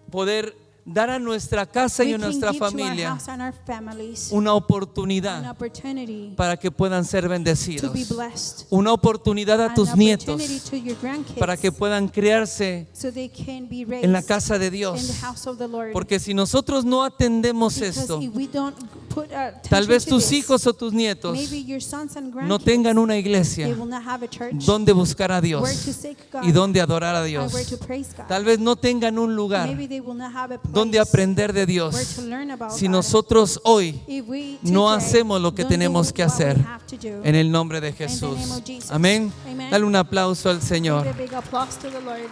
Speaker 1: poder dar a nuestra casa y
Speaker 2: we
Speaker 1: a
Speaker 2: can
Speaker 1: nuestra
Speaker 2: give to our
Speaker 1: familia
Speaker 2: house and our families
Speaker 1: una
Speaker 2: an
Speaker 1: oportunidad
Speaker 2: opportunity
Speaker 1: para que puedan ser
Speaker 2: to
Speaker 1: bendecidos.
Speaker 2: be blessed,
Speaker 1: Una oportunidad a
Speaker 2: an
Speaker 1: tus
Speaker 2: opportunity
Speaker 1: nietos
Speaker 2: to your grandkids,
Speaker 1: para que puedan criarse
Speaker 2: so they can be raised
Speaker 1: en la casa de
Speaker 2: in the
Speaker 1: Dios.
Speaker 2: house of the Lord.
Speaker 1: Porque si nosotros no atendemos
Speaker 2: Because
Speaker 1: esto,
Speaker 2: if we don't put
Speaker 1: tal
Speaker 2: attention
Speaker 1: vez
Speaker 2: to
Speaker 1: tus
Speaker 2: this,
Speaker 1: hijos o tus nietos
Speaker 2: maybe your sons and
Speaker 1: no
Speaker 2: grandkids,
Speaker 1: tengan una
Speaker 2: they
Speaker 1: iglesia
Speaker 2: will not have a church
Speaker 1: donde buscar a
Speaker 2: where
Speaker 1: Dios
Speaker 2: to seek God
Speaker 1: y donde adorar a
Speaker 2: and where
Speaker 1: Dios.
Speaker 2: to praise God.
Speaker 1: Tal vez no tengan un lugar
Speaker 2: Maybe they will not have a place
Speaker 1: donde aprender de
Speaker 2: where
Speaker 1: Dios.
Speaker 2: to learn about
Speaker 1: Si
Speaker 2: God.
Speaker 1: nosotros hoy
Speaker 2: If we
Speaker 1: no
Speaker 2: today
Speaker 1: hacemos lo que
Speaker 2: don't do
Speaker 1: tenemos que
Speaker 2: what we
Speaker 1: hacer,
Speaker 2: have to do,
Speaker 1: en el nombre de
Speaker 2: the
Speaker 1: Jesús.
Speaker 2: name of Jesus.
Speaker 1: Amén.
Speaker 2: Amen.
Speaker 1: Dale un aplauso al
Speaker 2: give
Speaker 1: Señor
Speaker 2: a big applause to the Lord.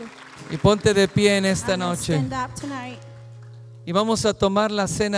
Speaker 1: y ponte de pie en esta
Speaker 2: And let's
Speaker 1: noche
Speaker 2: stand up tonight.
Speaker 1: y vamos a tomar la cena.